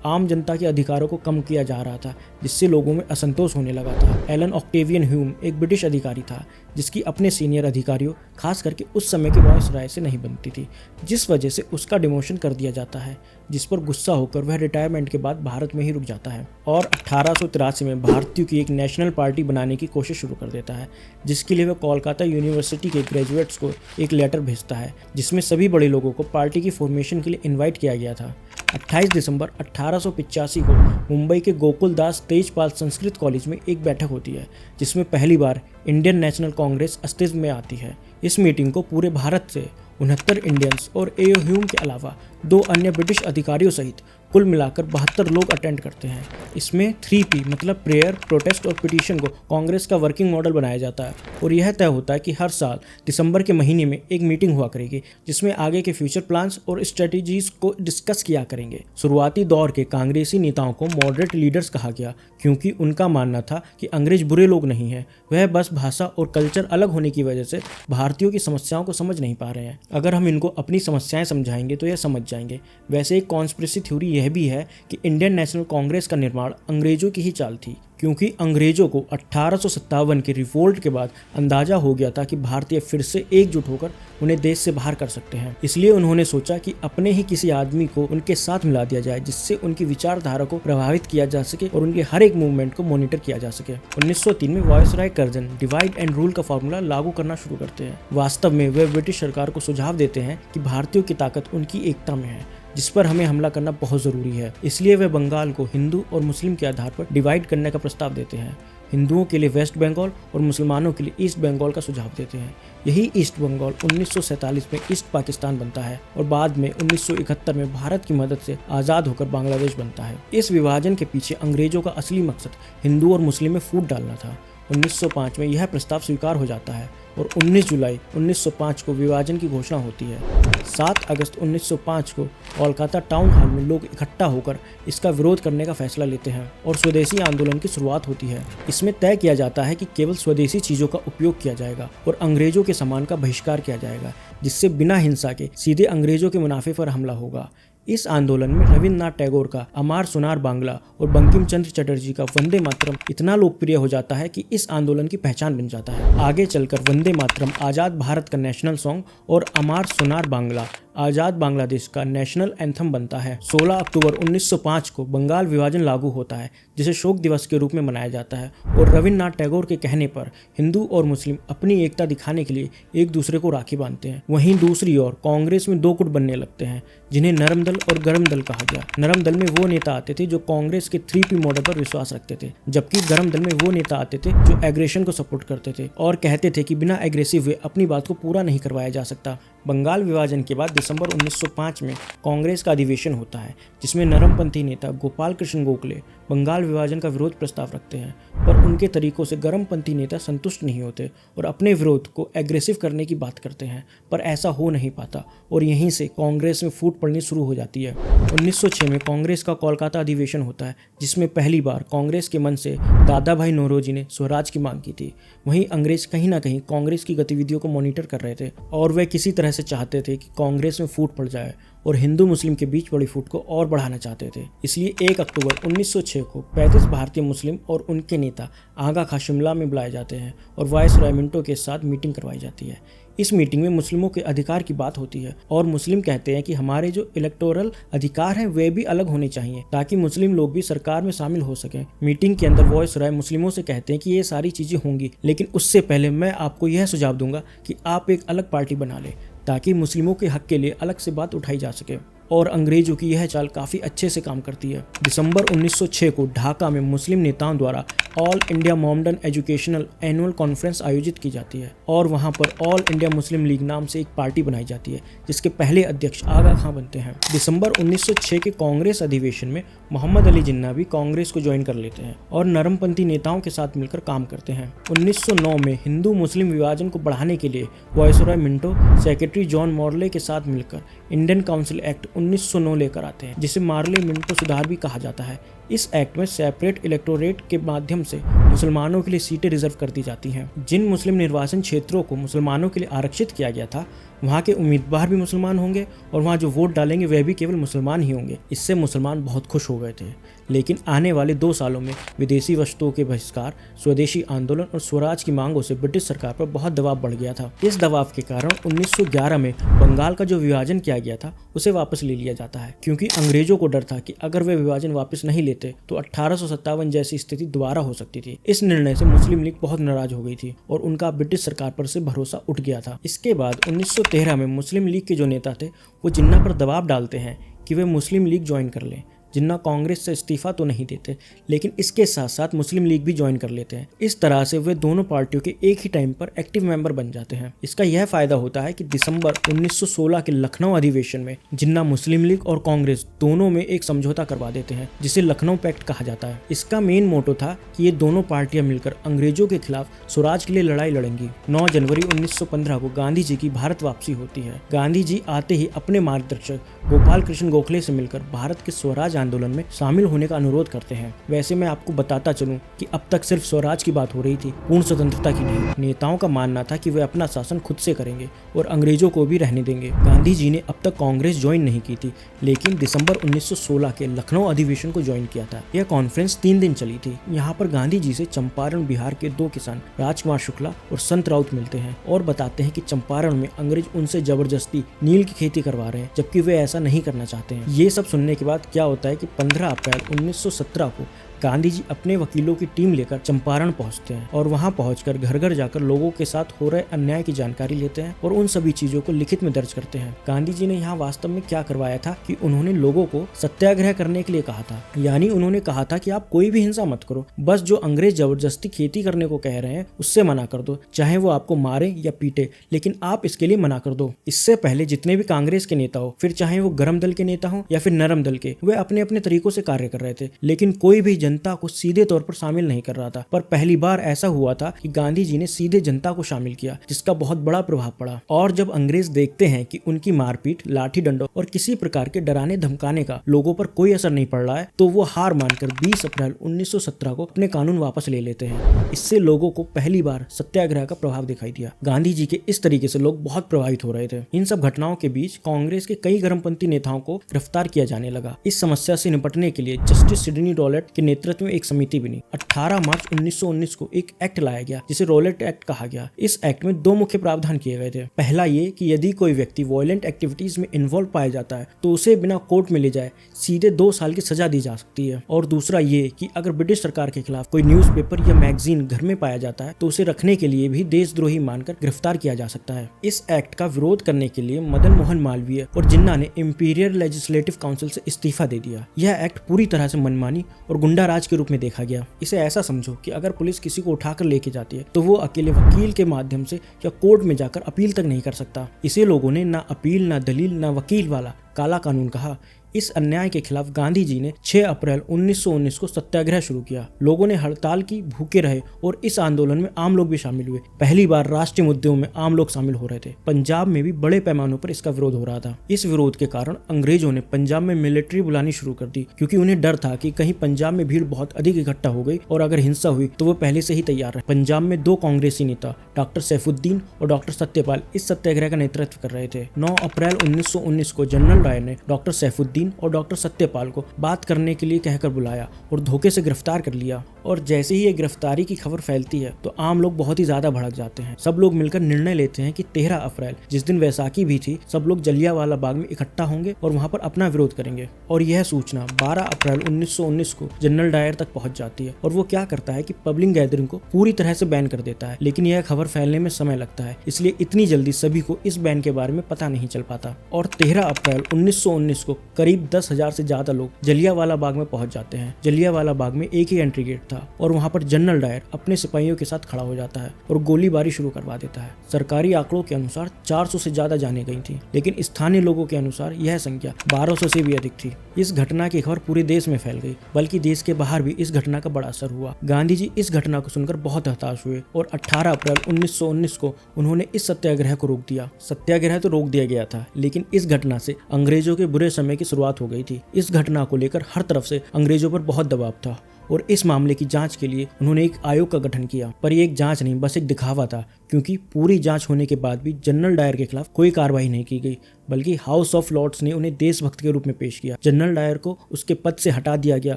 आम जनता के अधिकारों को कम किया जा रहा था, जिससे लोगों में असंतोष होने लगा था। एलन ऑक्टेवियन ह्यूम एक ब्रिटिश अधिकारी था, जिसकी अपने सीनियर अधिकारियों, खास करके उस समय के वायसराय से नहीं बनती थी, जिस वजह से उसका डिमोशन कर दिया जाता है, जिस पर गुस्सा होकर वह रिटायरमेंट के बाद भारत में ही रुक जाता है और 1883 में भारतीयों की एक नेशनल पार्टी बनाने की कोशिश शुरू कर देता है, जिसके लिए वह कोलकाता यूनिवर्सिटी के ग्रेजुएट्स को एक लेटर भेजता है, जिसमें सभी बड़े लोगों को पार्टी की फॉर्मेशन के लिए इन्वाइट किया गया था। 28 दिसंबर 1885 को मुंबई के गोकुलदास तेजपाल संस्कृत कॉलेज में एक बैठक होती है, जिसमें पहली बार इंडियन नेशनल कांग्रेस अस्तित्व में आती है। इस मीटिंग को पूरे भारत से 69 इंडियंस और ए.ओ. ह्यूम के अलावा 2 अन्य ब्रिटिश अधिकारियों सहित कुल मिलाकर 72 लोग अटेंड करते हैं। इसमें 3P मतलब प्रेयर, प्रोटेस्ट और पिटीशन को कांग्रेस का वर्किंग मॉडल बनाया जाता है और यह तय होता है कि हर साल दिसंबर के महीने में एक मीटिंग हुआ करेगी, जिसमें आगे के फ्यूचर प्लान्स और स्ट्रेटजीज को डिस्कस किया करेंगे। शुरुआती दौर के कांग्रेसी नेताओं को मॉडरेट लीडर्स कहा गया, क्योंकि उनका मानना था कि अंग्रेज बुरे लोग नहीं हैं, वह बस भाषा और कल्चर अलग होने की वजह से भारतीयों की समस्याओं को समझ नहीं पा रहे हैं। अगर हम इनको अपनी समस्याएं समझाएंगे तो यह समझ जाएंगे। वैसे एक कॉन्स्पिरेसी थ्योरी यह भी है कि इंडियन नेशनल कांग्रेस का निर्माण अंग्रेजों की ही चाल थी, क्योंकि अंग्रेजों को 1857 के रिवोल्ट के बाद अंदाजा हो गया था कि भारतीय फिर से एकजुट होकर उन्हें देश से बाहर कर सकते हैं। इसलिए उन्होंने सोचा कि अपने ही किसी आदमी को उनके साथ मिला दिया जाए, जिससे उनकी विचारधारा को प्रभावित किया जा सके और उनके हर एक मूवमेंट को मॉनिटर किया जा सके। 1903 में viceroy Curzon divide and rule का फॉर्मूला लागू करना शुरू करते हैं। वास्तव में वे ब्रिटिश सरकार को सुझाव देते हैं कि भारतीयों की ताकत उनकी एकता में है, जिस पर हमें हमला करना बहुत ज़रूरी है। इसलिए वे बंगाल को हिंदू और मुस्लिम के आधार पर डिवाइड करने का प्रस्ताव देते हैं। हिंदुओं के लिए वेस्ट बंगाल और मुसलमानों के लिए ईस्ट बंगाल का सुझाव देते हैं। यही ईस्ट बंगाल 1947 में ईस्ट पाकिस्तान बनता है और बाद में 1971 में भारत की मदद से आज़ाद होकर बांग्लादेश बनता है। इस विभाजन के पीछे अंग्रेजों का असली मकसद हिंदू और मुस्लिम में फूट डालना था। 1905 में यह प्रस्ताव स्वीकार हो जाता है और 19 जुलाई 1905 को विभाजन की घोषणा होती है। 7 अगस्त 1905 को कोलकाता टाउन हॉल में लोग इकट्ठा होकर इसका विरोध करने का फैसला लेते हैं और स्वदेशी आंदोलन की शुरुआत होती है। इसमें तय किया जाता है कि केवल स्वदेशी चीज़ों का उपयोग किया जाएगा और अंग्रेजों के सामान का बहिष्कार किया जाएगा, जिससे बिना हिंसा के सीधे अंग्रेजों के मुनाफे पर हमला होगा। इस आंदोलन में रविन्द्रनाथ टैगोर का अमार सोनार बांग्ला और बंकिम चंद्र चटर्जी का वंदे मातरम इतना लोकप्रिय हो जाता है कि इस आंदोलन की पहचान बन जाता है। आगे चलकर वंदे मातरम आज़ाद भारत का नेशनल सॉन्ग और अमार सोनार बांग्ला आज़ाद बांग्लादेश का नेशनल एंथम बनता है। 16 अक्टूबर 1905 को बंगाल विभाजन लागू होता है, जिसे शोक दिवस के रूप में मनाया जाता है और रविन्द्रनाथ टैगोर के कहने पर हिंदू और मुस्लिम अपनी एकता दिखाने के लिए एक दूसरे को राखी बांधते हैं। वहीं दूसरी ओर कांग्रेस में 2 गुट बनने लगते हैं, जिन्हें नरम दल और गरम दल कहा गया। नरम दल में वो नेता आते थे जो कांग्रेस के 3P मॉडल पर विश्वास रखते थे, जबकि गरम दल में वो नेता आते थे जो एग्रेशन को सपोर्ट करते थे और कहते थे कि बिना एग्रेसिव हुए अपनी बात को पूरा नहीं करवाया जा सकता। बंगाल विभाजन के बाद दिसंबर 1905 में कांग्रेस का अधिवेशन होता है, जिसमें नरमपंथी नेता गोपाल कृष्ण गोखले बंगाल विभाजन का विरोध प्रस्ताव रखते हैं, पर उनके तरीकों से गरमपंथी नेता संतुष्ट नहीं होते और अपने विरोध को एग्रेसिव करने की बात करते हैं, पर ऐसा हो नहीं पाता और यहीं से कांग्रेस में फूट पड़नी शुरू हो जाती है। 1906 में कांग्रेस का कोलकाता अधिवेशन होता है, जिसमें पहली बार कांग्रेस के मन से दादा भाई नौरोजी ने स्वराज की मांग की थी। वहीं अंग्रेज कहीं ना कहीं कांग्रेस की गतिविधियों को मॉनिटर कर रहे थे और वे किसी तरह से चाहते थे कि कांग्रेस में फूट पड़ जाए और हिंदू मुस्लिम के बीच बड़ी फूट को और बढ़ाना चाहते थे। इसलिए 1 अक्टूबर 1906 को 35 भारतीय मुस्लिम और उनके नेता आगा खां शिमला में बुलाए जाते हैं और वायसराय मिंटो के साथ मीटिंग करवाई जाती है। इस मीटिंग में मुस्लिमों के अधिकार की बात होती है और मुस्लिम कहते हैं कि हमारे जो इलेक्टोरल अधिकार हैं वे भी अलग होने चाहिए ताकि मुस्लिम लोग भी सरकार में शामिल हो सकें। मीटिंग के अंदर वायसराय मुस्लिमों से कहते हैं कि ये सारी चीजें होंगी, लेकिन उससे पहले मैं आपको यह सुझाव दूंगा कि आप एक अलग पार्टी बना लें ताकि मुस्लिमों के हक के लिए अलग से बात उठाई जा सके। और अंग्रेजों की यह चाल काफ़ी अच्छे से काम करती है। दिसंबर 1906 को ढाका में मुस्लिम नेताओं द्वारा ऑल इंडिया मोमडन एजुकेशनल एनुअल कॉन्फ्रेंस आयोजित की जाती है और वहां पर ऑल इंडिया मुस्लिम लीग नाम से एक पार्टी बनाई जाती है जिसके पहले अध्यक्ष आगा खां बनते हैं। दिसंबर 1906 के कांग्रेस अधिवेशन में मोहम्मद अली जिन्ना भी कांग्रेस को ज्वाइन कर लेते हैं और नरमपंथी नेताओं के साथ मिलकर काम करते हैं। 1909 में हिंदू मुस्लिम विभाजन को बढ़ाने के लिए viceroy Minto secretary John Morley के साथ मिलकर इंडियन काउंसिल एक्ट 1909 लेकर आते हैं, जिसे मार्ले मिंटो सुधार भी कहा जाता है। इस एक्ट में सेपरेट इलेक्टोरेट के माध्यम से मुसलमानों के लिए सीटें रिजर्व कर दी जाती हैं। जिन मुस्लिम निर्वाचन क्षेत्रों को मुसलमानों के लिए आरक्षित किया गया था वहाँ के उम्मीदवार भी मुसलमान होंगे और वहाँ जो वोट डालेंगे वह भी केवल मुसलमान ही होंगे। इससे मुसलमान बहुत खुश हो गए थे। लेकिन आने वाले 2 सालों में विदेशी वस्तुओं के बहिष्कार, स्वदेशी आंदोलन और स्वराज की मांगों से ब्रिटिश सरकार पर बहुत दबाव बढ़ गया था। इस दबाव के कारण 1911 में बंगाल का जो विभाजन किया गया था उसे वापस ले लिया जाता है, क्योंकि अंग्रेजों को डर था कि अगर वे विभाजन वापस नहीं लेते तो 1857 जैसी स्थिति दोबारा हो सकती थी। इस निर्णय से मुस्लिम लीग बहुत नाराज हो गई थी और उनका ब्रिटिश सरकार पर से भरोसा उठ गया था। इसके बाद 1913 में मुस्लिम लीग के जो नेता थे वो जिन्ना पर दबाव डालते हैं कि वे मुस्लिम लीग ज्वाइन कर लें। जिन्ना कांग्रेस से इस्तीफा तो नहीं देते, लेकिन इसके साथ साथ मुस्लिम लीग भी ज्वाइन कर लेते हैं। इस तरह से वे दोनों पार्टियों के एक ही टाइम पर एक्टिव मेंबर बन जाते हैं। इसका यह फायदा होता है कि दिसंबर 1916 के लखनऊ अधिवेशन में जिन्ना मुस्लिम लीग और कांग्रेस दोनों में एक समझौता करवा देते हैं जिसे लखनऊ पैक्ट कहा जाता है। इसका मेन मोटो था कि ये दोनों पार्टियां मिलकर अंग्रेजों के खिलाफ स्वराज के लिए लड़ाई लड़ेंगी। 9 जनवरी 1915 को गांधी जी की भारत वापसी होती है। गांधी जी आते ही अपने मार्गदर्शक गोपाल कृष्ण गोखले से मिलकर भारत के स्वराज आंदोलन में शामिल होने का अनुरोध करते हैं। वैसे मैं आपको बताता चलूं कि अब तक सिर्फ स्वराज की बात हो रही थी, पूर्ण स्वतंत्रता की नहीं। नेताओं का मानना था कि वे अपना शासन खुद से करेंगे और अंग्रेजों को भी रहने देंगे। गांधी जी ने अब तक कांग्रेस ज्वाइन नहीं की थी, लेकिन दिसंबर 1916 के लखनऊ अधिवेशन को ज्वाइन किया था। यह कॉन्फ्रेंस 3 दिन चली थी। यहाँ पर गांधी जी से चंपारण बिहार के 2 किसान राजकुमार शुक्ला और संत राउत मिलते हैं और बताते हैं कि चंपारण में अंग्रेज उनसे जबरदस्ती नील की खेती करवा रहे हैं, जबकि वे ऐसा नहीं करना चाहते हैं। ये सब सुनने के बाद क्या होता है कि 15 अप्रैल 1917 को गांधी जी अपने वकीलों की टीम लेकर चंपारण पहुंचते हैं और वहां पहुंचकर घर घर जाकर लोगों के साथ हो रहे अन्याय की जानकारी लेते हैं और उन सभी चीजों को लिखित में दर्ज करते हैं। गांधी जी ने यहाँ वास्तव में क्या करवाया था कि उन्होंने लोगों को सत्याग्रह करने के लिए कहा था। यानी उन्होंने कहा था कि आप कोई भी हिंसा मत करो, बस जो अंग्रेज जबरदस्ती खेती करने को कह रहे हैं उससे मना कर दो, चाहे वो आपको मारे या पीटे, लेकिन आप इसके लिए मना कर दो। इससे पहले जितने भी कांग्रेस के नेता हो, फिर चाहे वो गर्म दल के नेता हो या फिर नरम दल के, वे अपने अपने तरीकों से कार्य कर रहे थे, लेकिन कोई भी जनता को सीधे तौर पर शामिल नहीं कर रहा था। पर पहली बार ऐसा हुआ था कि गांधी जी ने सीधे जनता को शामिल किया, जिसका बहुत बड़ा प्रभाव पड़ा। और जब अंग्रेज देखते हैं कि उनकी मारपीट, लाठी डंडों और किसी प्रकार के डराने धमकाने का लोगों पर कोई असर नहीं पड़ रहा है, तो वो हार मानकर 20 अप्रैल 1917 को अपने कानून वापस ले लेते हैं। इससे लोगों को पहली बार सत्याग्रह का प्रभाव दिखाई दिया। गांधी जी के इस तरीके से लोग बहुत प्रभावित हो रहे थे। इन सब घटनाओं के बीच कांग्रेस के कई गर्मपंथी नेताओं को गिरफ्तार किया जाने लगा। इस समस्या से निपटने के लिए जस्टिस सिडनी रॉलेट के नेतृत्व में एक समिति बनी। 18 मार्च 1919 को एक एक्ट लाया गया जिसे रॉलेट एक्ट कहा गया। इस एक्ट में 2 मुख्य प्रावधान किए गए थे। पहला ये कि यदि कोई व्यक्ति वायलेंट एक्टिविटीज में इन्वॉल्व पाया जाता है तो उसे बिना कोर्ट में ले जाए सीधे 2 साल की सजा दी जा सकती है। और दूसरा ये कि अगर ब्रिटिश सरकार के खिलाफ कोई न्यूज़पेपर या मैगजीन घर में पाया जाता है तो उसे रखने के लिए भी देशद्रोही मानकर गिरफ्तार किया जा सकता है। इस एक्ट का विरोध करने के लिए मदन मोहन मालवीय और जिन्ना ने इंपीरियल लेजिस्लेटिव काउंसिल से इस्तीफा दे दिया। यह एक्ट पूरी तरह से मनमानी और गुंडा राज के रूप में देखा गया। इसे ऐसा समझो कि अगर पुलिस किसी को उठाकर लेके जाती है तो वो अकेले वकील के माध्यम से या कोर्ट में जाकर अपील तक नहीं कर सकता। इसे लोगों ने ना अपील, ना दलील, ना वकील वाला काला कानून कहा। इस अन्याय के खिलाफ गांधी जी ने 6 अप्रैल 1919 को सत्याग्रह शुरू किया। लोगों ने हड़ताल की, भूखे रहे और इस आंदोलन में आम लोग भी शामिल हुए। पहली बार राष्ट्रीय मुद्दों में आम लोग शामिल हो रहे थे। पंजाब में भी बड़े पैमानों पर इसका विरोध हो रहा था। इस विरोध के कारण अंग्रेजों ने पंजाब में मिलिट्री बुलानी शुरू कर दी, क्योंकि उन्हें डर था कि कहीं पंजाब में भीड़ बहुत अधिक इकट्ठा हो गई और अगर हिंसा हुई तो वो पहले से ही तैयार रहे। पंजाब में 2 कांग्रेसी नेता डॉक्टर सैफुद्दीन और डॉक्टर सत्यपाल इस सत्याग्रह का नेतृत्व कर रहे थे। 9 अप्रैल 1919 को जनरल डायर ने डॉक्टर सैफुद्दीन और डॉक्टर सत्यपाल को बात करने के लिए कहकर बुलाया और धोखे से गिरफ्तार कर लिया। और जैसे ही ये गिरफ्तारी की खबर फैलती है तो आम लोग बहुत ही ज्यादा भड़क जाते हैं। सब लोग मिलकर निर्णय लेते हैं कि 13 अप्रैल जिस दिन वैसाखी भी थी, सब लोग जलियांवाला बाग में इकट्ठा होंगे और वहां पर अपना विरोध करेंगे। और यह सूचना 12 अप्रैल 1919 को जनरल डायर तक पहुंच जाती है और वो क्या करता है कि पब्लिक गैदरिंग को पूरी तरह से बैन कर देता है। लेकिन यह खबर फैलने में समय लगता है, इसलिए इतनी जल्दी सभी को इस बैन के बारे में पता नहीं चल पाता। और 13 अप्रैल 1919 को करीब 10,000 से ज्यादा लोग जलियांवाला बाग में पहुंच जाते हैं। जलियांवाला बाग में एक ही एंट्री गेट था और वहां पर जनरल डायर अपने सिपाहियों के साथ खड़ा हो जाता है और गोलीबारी शुरू करवा देता है। सरकारी आंकड़ों के अनुसार 400 से ज्यादा जाने गई थी, लेकिन स्थानीय लोगों के अनुसार यह संख्या 1200 से भी अधिक थी। इस घटना की खबर पूरे देश में फैल गई, बल्कि देश के बाहर भी इस घटना का बड़ा असर हुआ। गांधी जी इस घटना को सुनकर बहुत हताश हुए और 18 अप्रैल 1919 को उन्होंने इस सत्याग्रह को रोक दिया। सत्याग्रह तो रोक दिया गया था, लेकिन इस घटना से अंग्रेजों के बुरे समय की शुरुआत हो गई थी। इस घटना को लेकर हर तरफ से अंग्रेजों पर बहुत दबाव था और इस मामले की जांच के लिए उन्होंने एक आयोग का गठन किया। पर ये एक जांच नहीं, बस एक दिखावा था, क्योंकि पूरी जांच होने के बाद भी जनरल डायर के खिलाफ कोई कार्रवाई नहीं की गई, बल्कि हाउस ऑफ लॉर्ड्स ने उन्हें देशभक्त के रूप में पेश किया। जनरल डायर को उसके पद से हटा दिया गया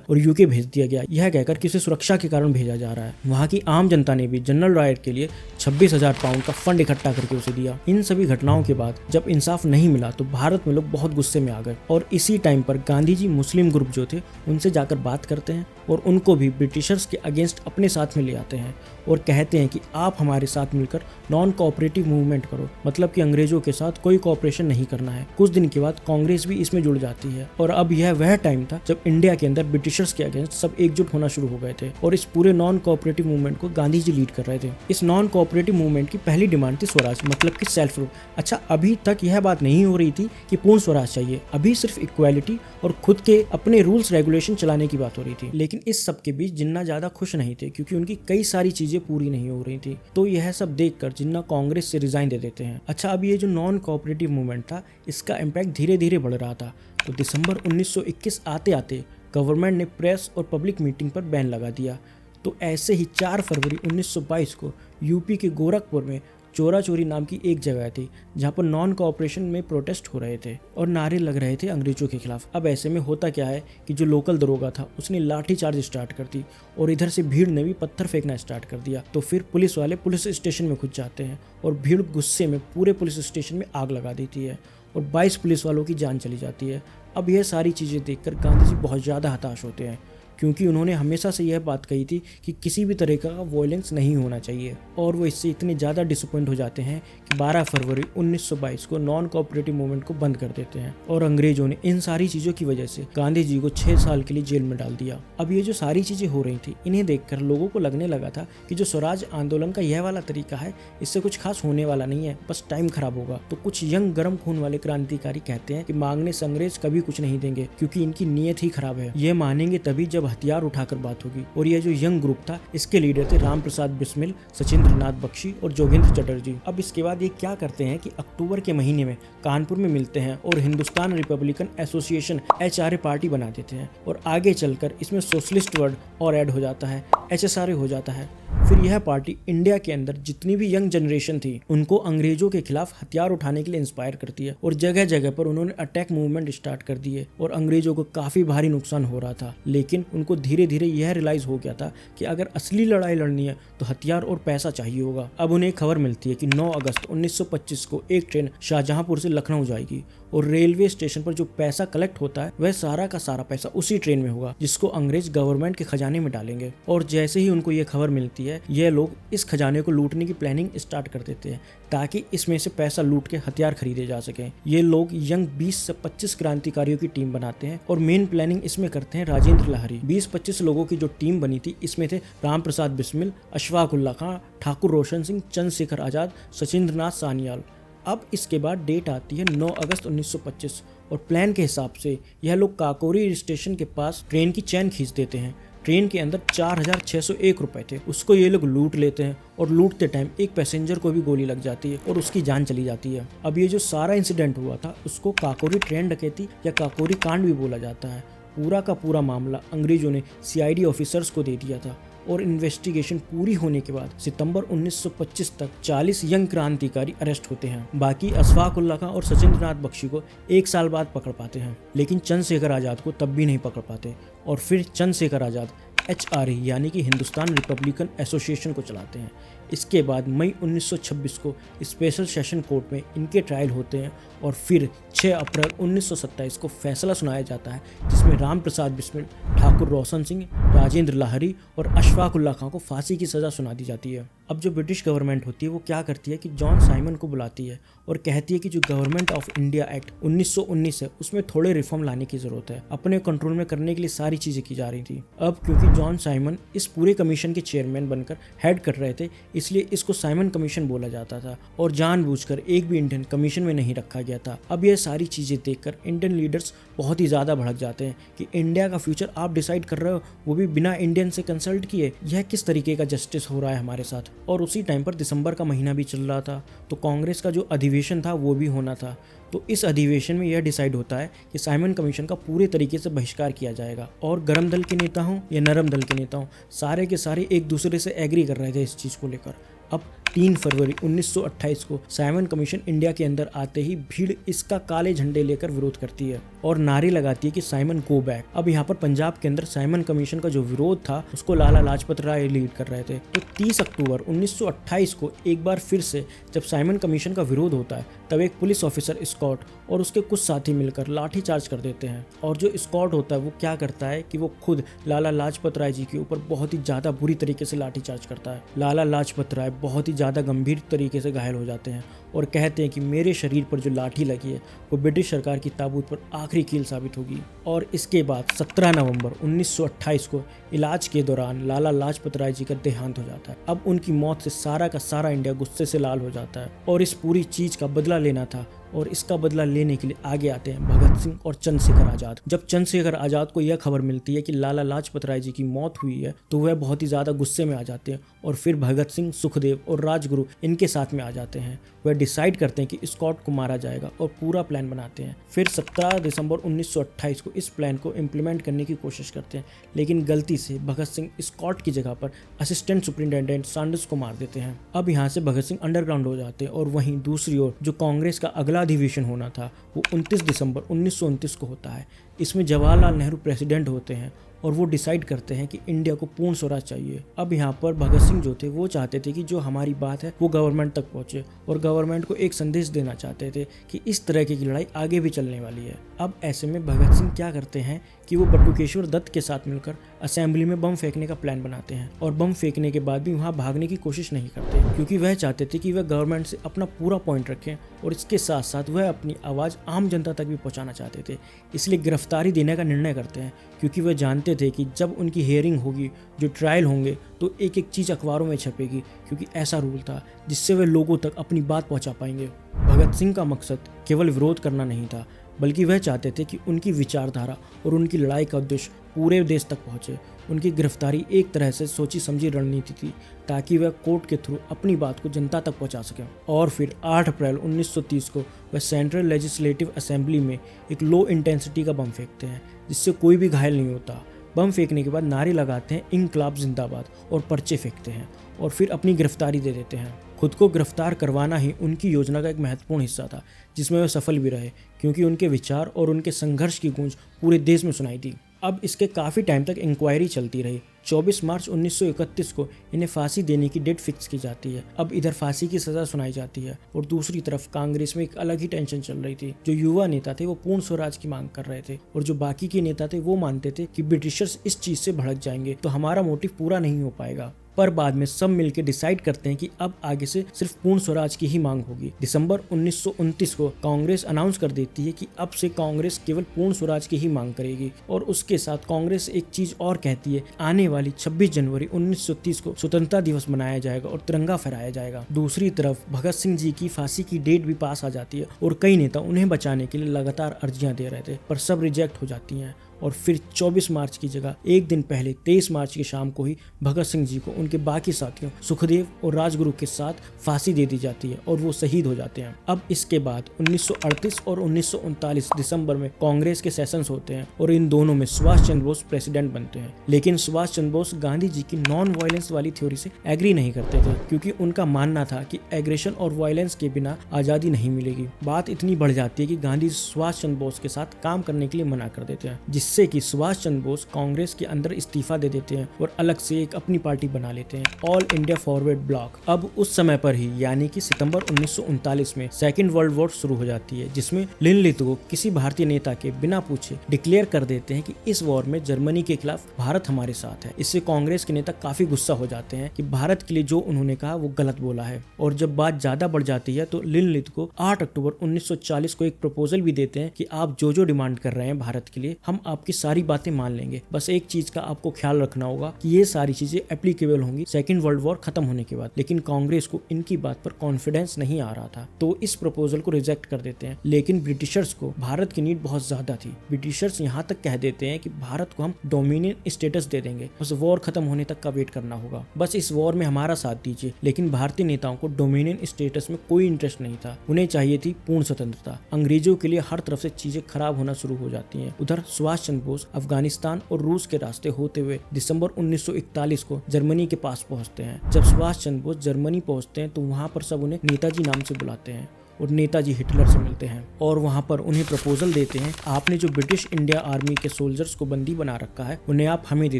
और यूके भेज दिया गया, यह कहकर कि उसे सुरक्षा के कारण भेजा जा रहा है। वहाँ की आम जनता ने भी जनरल डायर के लिए 26,000 पाउंड का फंड इकट्ठा करके उसे दिया। इन सभी घटनाओं के बाद जब इंसाफ नहीं मिला तो भारत में लोग बहुत गुस्से में आ गए और इसी टाइम पर गांधी जी मुस्लिम ग्रुप जो थे उनसे जाकर बात करते हैं और उनको भी ब्रिटिशर्स के अगेंस्ट अपने साथ में ले आते हैं और कहते हैं कि आप हमारे साथ मिलकर नॉन कोऑपरेटिव मूवमेंट करो, मतलब कि अंग्रेजों के साथ कोई कोऑपरेशन नहीं करना है। कुछ दिन के बाद कांग्रेस भी इसमें जुड़ जाती है और अब यह वह टाइम था जब इंडिया के अंदर ब्रिटिशर्स के अगेंस्ट सब एकजुट होना शुरू हो गए थे और इस पूरे नॉन कोऑपरेटिव मूवमेंट को गांधी जी लीड कर रहे थे। इस नॉन कोऑपरेटिव मूवमेंट की पहली डिमांड थी स्वराज, मतलब कि सेल्फ रूल। अच्छा, अभी तक यह बात नहीं हो रही थी कि पूर्ण स्वराज चाहिए, अभी सिर्फ इक्वालिटी और खुद के अपने रूल्स रेगुलेशन चलाने की बात हो रही थी। लेकिन इस सब के बीच जिन्ना ज्यादा खुश नहीं थे, क्योंकि उनकी कई सारी चीजें पूरी नहीं हो रही थी। तो यह सब देखकर जिन्ना कांग्रेस से रिजाइन दे देते हैं। अच्छा, अब ये जो नॉन कोऑपरेटिव मूवमेंट था इसका इम्पैक्ट धीरे धीरे बढ़ रहा था। तो दिसंबर 1921 आते आते गवर्नमेंट ने प्रेस और पब्लिक मीटिंग पर बैन लगा दिया। तो ऐसे ही 4 फरवरी 1922 को यूपी के गोरखपुर में चोरा चोरी नाम की एक जगह थी, जहाँ पर नॉन कोऑपरेशन में प्रोटेस्ट हो रहे थे और नारे लग रहे थे अंग्रेजों के खिलाफ। अब ऐसे में होता क्या है कि जो लोकल दरोगा था उसने लाठी चार्ज स्टार्ट कर दी और इधर से भीड़ ने भी पत्थर फेंकना स्टार्ट कर दिया। तो फिर पुलिस वाले पुलिस स्टेशन में घुस जाते हैं और भीड़ गुस्से में पूरे पुलिस स्टेशन में आग लगा देती है और 22 पुलिस वालों की जान चली जाती है। अब यह सारी चीज़ें देखकर गांधी जी बहुत ज़्यादा हताश होते हैं, क्योंकि उन्होंने हमेशा से यह बात कही थी कि किसी भी तरह का वॉयलेंस नहीं होना चाहिए और वो इससे इतने ज़्यादा डिसअपॉइंट हो जाते हैं कि 12 फरवरी 1922 को नॉन कोऑपरेटिव मूवमेंट को बंद कर देते हैं और अंग्रेजों ने इन सारी चीज़ों की वजह से गांधी जी को 6 साल के लिए जेल में डाल दिया। अब ये जो सारी चीज़ें हो रही थी, इन्हें देखकर लोगों को लगने लगा था कि जो स्वराज आंदोलन का यह वाला तरीका है इससे कुछ खास होने वाला नहीं है, बस टाइम खराब होगा। तो कुछ यंग गर्म खून वाले क्रांतिकारी कहते हैं कि मांगने से अंग्रेज कभी कुछ नहीं देंगे, क्योंकि इनकी नीयत ही खराब है। ये मानेंगे तभी जब हथियार उठाकर बात होगी। और ये जो यंग ग्रुप था इसके लीडर थे राम प्रसाद बिस्मिल, सचिंद्र नाथ बख्शी और जोगेंद्र चटर्जी। अब इसके बाद ये क्या करते हैं कि अक्टूबर के महीने में कानपुर में मिलते हैं और Hindustan Republican association HRA party बना देते हैं और आगे चलकर इसमें सोशलिस्ट वर्ड और ऐड हो जाता है, HSRA हो जाता है। फिर यह पार्टी इंडिया के अंदर जितनी भी यंग जनरेशन थी उनको अंग्रेजों के खिलाफ हथियार उठाने के लिए इंस्पायर करती है और जगह जगह पर उन्होंने अटैक मूवमेंट स्टार्ट कर दिए और अंग्रेजों को काफी भारी नुकसान हो रहा था। लेकिन उनको धीरे धीरे यह रियलाइज हो गया था कि अगर असली लड़ाई लड़नी है तो हथियार और पैसा चाहिए होगा। अब उन्हें खबर मिलती है कि 9 अगस्त 1925 को एक ट्रेन शाहजहांपुर से लखनऊ जाएगी और रेलवे स्टेशन पर जो पैसा कलेक्ट होता है वह सारा का सारा पैसा उसी ट्रेन में होगा, जिसको अंग्रेज गवर्नमेंट के खजाने में डालेंगे। और जैसे ही उनको ये खबर मिलती है, ये लोग इस खजाने को लूटने की प्लानिंग स्टार्ट कर देते हैं ताकि इसमें से पैसा लूट के हथियार खरीदे जा सके। ये लोग यंग 20 से 25 क्रांतिकारियों की टीम बनाते हैं और मेन प्लानिंग इसमें करते हैं राजेंद्र लाहिरी। 20-25 लोगों की जो टीम बनी थी इसमें थे राम प्रसाद बिस्मिल, अशफाक उल्ला खां, ठाकुर रोशन सिंह, चंद्रशेखर आजाद, सचिंद्र नाथ सान्याल। अब इसके बाद डेट आती है 9 अगस्त 1925 और प्लान के हिसाब से यह लोग काकोरी स्टेशन के पास ट्रेन की चैन खींच देते हैं। ट्रेन के अंदर 4,601 रुपए थे, उसको ये लोग लूट लेते हैं और लूटते टाइम एक पैसेंजर को भी गोली लग जाती है और उसकी जान चली जाती है। अब ये जो सारा इंसिडेंट हुआ था उसको काकोरी ट्रेन डकैती या काकोरी कांड भी बोला जाता है। पूरा का पूरा मामला अंग्रेजों ने CID ऑफिसर्स को दे दिया था और इन्वेस्टिगेशन पूरी होने के बाद सितंबर 1925 तक 40 यंग क्रांतिकारी अरेस्ट होते हैं। बाकी अशफाक उल्लाह खां और सचिंद्र नाथ बख्शी को 1 साल बाद पकड़ पाते हैं, लेकिन चंद्रशेखर आज़ाद को तब भी नहीं पकड़ पाते और फिर चंद्रशेखर आज़ाद HRA यानी कि हिंदुस्तान रिपब्लिकन एसोसिएशन को चलाते हैं। इसके बाद मई 1926 को स्पेशल सेशन कोर्ट में इनके ट्रायल होते हैं और फिर 6 अप्रैल 1927 को फैसला सुनाया जाता है जिसमें राम प्रसाद बिस्मिल, ठाकुर रोशन सिंह, राजेंद्र लाहरी और अशफाक उल्लाह खां को फांसी की सज़ा सुना दी जाती है। अब जो ब्रिटिश गवर्नमेंट होती है वो क्या करती है कि जॉन साइमन को बुलाती है और कहती है कि जो गवर्नमेंट ऑफ इंडिया एक्ट 1919 है उसमें थोड़े रिफॉर्म लाने की ज़रूरत है। अपने कंट्रोल में करने के लिए सारी चीज़ें की जा रही थी। अब क्योंकि जॉन साइमन इस पूरे कमीशन के चेयरमैन बनकर हेड कर रहे थे, इसलिए इसको साइमन कमीशन बोला जाता था और जानबूझकर एक भी इंडियन कमीशन में नहीं रखा गया था। अब ये सारी चीज़ें देखकर इंडियन लीडर्स बहुत ही ज़्यादा भड़क जाते हैं कि इंडिया का फ्यूचर आप डिसाइड कर रहे हो, वो भी बिना इंडियन से कंसल्ट किए। यह किस तरीके का जस्टिस हो रहा है हमारे साथ। और उसी टाइम पर दिसंबर का महीना भी चल रहा था, तो कांग्रेस का जो अधिवेशन था वो भी होना था। तो इस अधिवेशन में यह डिसाइड होता है कि साइमन कमीशन का पूरे तरीके से बहिष्कार किया जाएगा और गर्म दल के नेता हों या नरम दल के नेता हों, सारे के सारे एक दूसरे से एग्री कर रहे थे इस चीज़ को लेकर। अब 3 फरवरी 1928 को साइमन कमीशन इंडिया के अंदर आते ही भीड़ इसका काले झंडे लेकर विरोध करती है और नारे लगाती है कि साइमन गो बैक। अब यहाँ पर पंजाब के अंदर साइमन कमीशन का जो विरोध था उसको लाला लाजपत राय लीड कर रहे थे। तो 30 अक्टूबर 1928 को एक बार फिर से जब साइमन कमीशन का विरोध होता है तब एक पुलिस ऑफिसर स्कॉट और उसके कुछ साथी मिलकर लाठी चार्ज कर देते हैं और जो स्कॉट होता है वो क्या करता है कि वो खुद लाला लाजपत राय जी के ऊपर बहुत ही ज़्यादा बुरी तरीके से लाठी चार्ज करता है। लाला लाजपत राय बहुत ही ज़्यादा गंभीर तरीके से घायल हो जाते हैं और कहते हैं कि मेरे शरीर पर जो लाठी लगी है वो ब्रिटिश सरकार की ताबूत पर आखिरी कील साबित होगी। और इसके बाद 17 नवंबर 1928 को इलाज के दौरान लाला लाजपत राय जी का देहांत हो जाता है। अब उनकी मौत से सारा का सारा इंडिया गुस्से से लाल हो जाता है और इस पूरी चीज़ का बदला लेना था और इसका बदला लेने के लिए आगे आते हैं भगत सिंह और चंद्रशेखर आज़ाद। जब चंद्रशेखर आज़ाद को यह खबर मिलती है कि लाला लाजपत राय जी की मौत हुई है तो वह बहुत ही ज़्यादा गुस्से में आ जाते हैं और फिर भगत सिंह, सुखदेव और राजगुरु इनके साथ में आ जाते हैं। वह डिसाइड करते हैं कि स्कॉट को मारा जाएगा और पूरा प्लान बनाते हैं। फिर 17 दिसंबर 1928 को इस प्लान को इम्प्लीमेंट करने की कोशिश करते हैं, लेकिन गलती से भगत सिंह स्कॉट की जगह पर असिस्टेंट सुपरिटेंडेंट सैंडर्स को मार देते हैं। अब यहाँ से भगत सिंह अंडरग्राउंड हो जाते हैं और वहीं दूसरी ओर जो कांग्रेस का अगला अधिवेशन होना था वो 29 दिसंबर 1929 को होता है। इसमें जवाहरलाल नेहरू प्रेसिडेंट होते हैं और वो डिसाइड करते हैं कि इंडिया को पूर्ण स्वराज चाहिए। अब यहाँ पर भगत सिंह जो थे वो चाहते थे कि जो हमारी बात है वो गवर्नमेंट तक पहुँचे और गवर्नमेंट को एक संदेश देना चाहते थे कि इस तरह की लड़ाई आगे भी चलने वाली है। अब ऐसे में भगत सिंह क्या करते हैं कि वो बटुकेश्वर दत्त के साथ मिलकर असेंबली में बम फेंकने का प्लान बनाते हैं और बम फेंकने के बाद भी वहाँ भागने की कोशिश नहीं करते क्योंकि वह चाहते थे कि वह गवर्नमेंट से अपना पूरा पॉइंट रखें और इसके साथ साथ वह अपनी आवाज़ आम जनता तक भी पहुँचाना चाहते थे। इसलिए गिरफ्तारी देने का निर्णय करते हैं क्योंकि वह जानते थे कि जब उनकी हियरिंग होगी, जो ट्रायल होंगे, तो एक एक चीज़ अखबारों में छपेगी क्योंकि ऐसा रूल था जिससे वे लोगों तक अपनी बात पहुंचा पाएंगे। भगत सिंह का मकसद केवल विरोध करना नहीं था बल्कि वह चाहते थे कि उनकी विचारधारा और उनकी लड़ाई का उद्देश्य पूरे देश तक पहुंचे। उनकी गिरफ्तारी एक तरह से सोची समझी रणनीति थी ताकि वह कोर्ट के थ्रू अपनी बात को जनता तक पहुंचा सकें। और फिर 8 अप्रैल 1930 को वह सेंट्रल लेजिस्लेटिव असेंबली में एक लो इंटेंसिटी का बम फेंकते हैं जिससे कोई भी घायल नहीं होता। बम फेंकने के बाद नारे लगाते हैं इंकलाब जिंदाबाद और पर्चे फेंकते हैं और फिर अपनी गिरफ्तारी दे देते हैं। खुद को गिरफ्तार करवाना ही उनकी योजना का एक महत्वपूर्ण हिस्सा था जिसमें वे सफल भी रहे क्योंकि उनके विचार और उनके संघर्ष की गूंज पूरे देश में सुनाई दी। अब इसके काफ़ी टाइम तक इंक्वायरी चलती रही। 24 मार्च 1931 को इन्हें फांसी देने की डेट फिक्स की जाती है। अब इधर फांसी की सज़ा सुनाई जाती है और दूसरी तरफ कांग्रेस में एक अलग ही टेंशन चल रही थी। जो युवा नेता थे वो पूर्ण स्वराज की मांग कर रहे थे और जो बाकी के नेता थे वो मानते थे कि ब्रिटिशर्स इस चीज़ से भड़क जाएंगे तो हमारा मोटिव पूरा नहीं हो पाएगा। पर बाद में सब मिलकर डिसाइड करते हैं कि अब आगे से सिर्फ पूर्ण स्वराज की ही मांग होगी। दिसंबर 1929 को कांग्रेस अनाउंस कर देती है कि अब से कांग्रेस केवल पूर्ण स्वराज की ही मांग करेगी और उसके साथ कांग्रेस एक चीज और कहती है, आने वाली 26 जनवरी 1930 को स्वतंत्रता दिवस मनाया जाएगा और तिरंगा फहराया जाएगा। दूसरी तरफ भगत सिंह जी की फांसी की डेट भी पास आ जाती है और कई नेता उन्हें बचाने के लिए लगातार अर्जियां दे रहे थे, पर सब रिजेक्ट हो जाती हैं और फिर 24 मार्च की जगह एक दिन पहले 23 मार्च की शाम को ही भगत सिंह जी को उनके बाकी साथियों सुखदेव और राजगुरु के साथ फांसी दे दी जाती है और वो शहीद हो जाते हैं। अब इसके बाद 1938 और 1939 दिसंबर में कांग्रेस के सेशंस होते हैं और इन दोनों में सुभाष चंद्र बोस प्रेसिडेंट बनते हैं। लेकिन सुभाष चंद्र बोस गांधी जी की नॉन वायलेंस वाली थ्योरी से एग्री नहीं करते थे, क्योंकि उनका मानना था कि एग्रेशन और वायलेंस के बिना आजादी नहीं मिलेगी। बात इतनी बढ़ जाती है कि गांधी सुभाष चंद्र बोस के साथ काम करने के लिए मना कर देते हैं, जिससे कि सुभाष चंद्र बोस कांग्रेस के अंदर इस्तीफा दे देते हैं और अलग से एक अपनी पार्टी बना लेते हैं, ऑल इंडिया फॉरवर्ड ब्लॉक। अब उस समय पर ही यानी कि सितंबर 1939 में सेकेंड वर्ल्ड वॉर शुरू हो जाती है, जिसमें लिनलिथ को किसी भारतीय नेता के बिना पूछे डिक्लेयर कर देते हैं कि इस वॉर में जर्मनी के खिलाफ भारत हमारे साथ है। इससे कांग्रेस के नेता काफी गुस्सा हो जाते हैं कि भारत के लिए जो उन्होंने कहा वो गलत बोला है, और जब बात ज्यादा बढ़ जाती है तो लिनलिथ को 8 अक्टूबर 1940 को एक प्रपोजल भी देते हैं कि आप जो जो डिमांड कर रहे हैं भारत के लिए, हम आपकी सारी बातें मान लेंगे, बस एक चीज का आपको ख्याल रखना होगा कि ये सारी चीजें एप्लीकेबल होंगी सेकेंड वर्ल्ड वॉर खत्म होने के बाद। लेकिन कांग्रेस को इनकी बात पर कॉन्फिडेंस नहीं आ रहा था, तो इस प्रपोजल को रिजेक्ट कर देते हैं। लेकिन ब्रिटिशर्स को भारत की नीड बहुत ज्यादा थी। ब्रिटिशर्स यहाँ तक कह देते हैं कि भारत को हम डोमिनियन स्टेटस दे देंगे, बस वॉर खत्म होने तक का वेट करना होगा, बस इस वॉर में हमारा साथ दीजिए। लेकिन भारतीय नेताओं को डोमिनियन स्टेटस में कोई इंटरेस्ट नहीं था, उन्हें चाहिए थी पूर्ण स्वतंत्रता। अंग्रेजों के लिए हर तरफ से चीजें खराब होना शुरू हो जाती हैं। उधर सुभाष चंद्र बोस अफगानिस्तान और रूस के रास्ते होते हुए दिसंबर 1941 को जर्मनी के पास पहुंचते हैं। जब सुभाष चंद्र बोस जर्मनी पहुंचते हैं तो वहां पर सब उन्हें नेताजी नाम से बुलाते हैं और नेताजी हिटलर से मिलते हैं और वहां पर उन्हें प्रपोजल देते हैं, आपने जो ब्रिटिश इंडिया आर्मी के सोल्जर्स को बंदी बना रखा है उन्हें आप हमें दे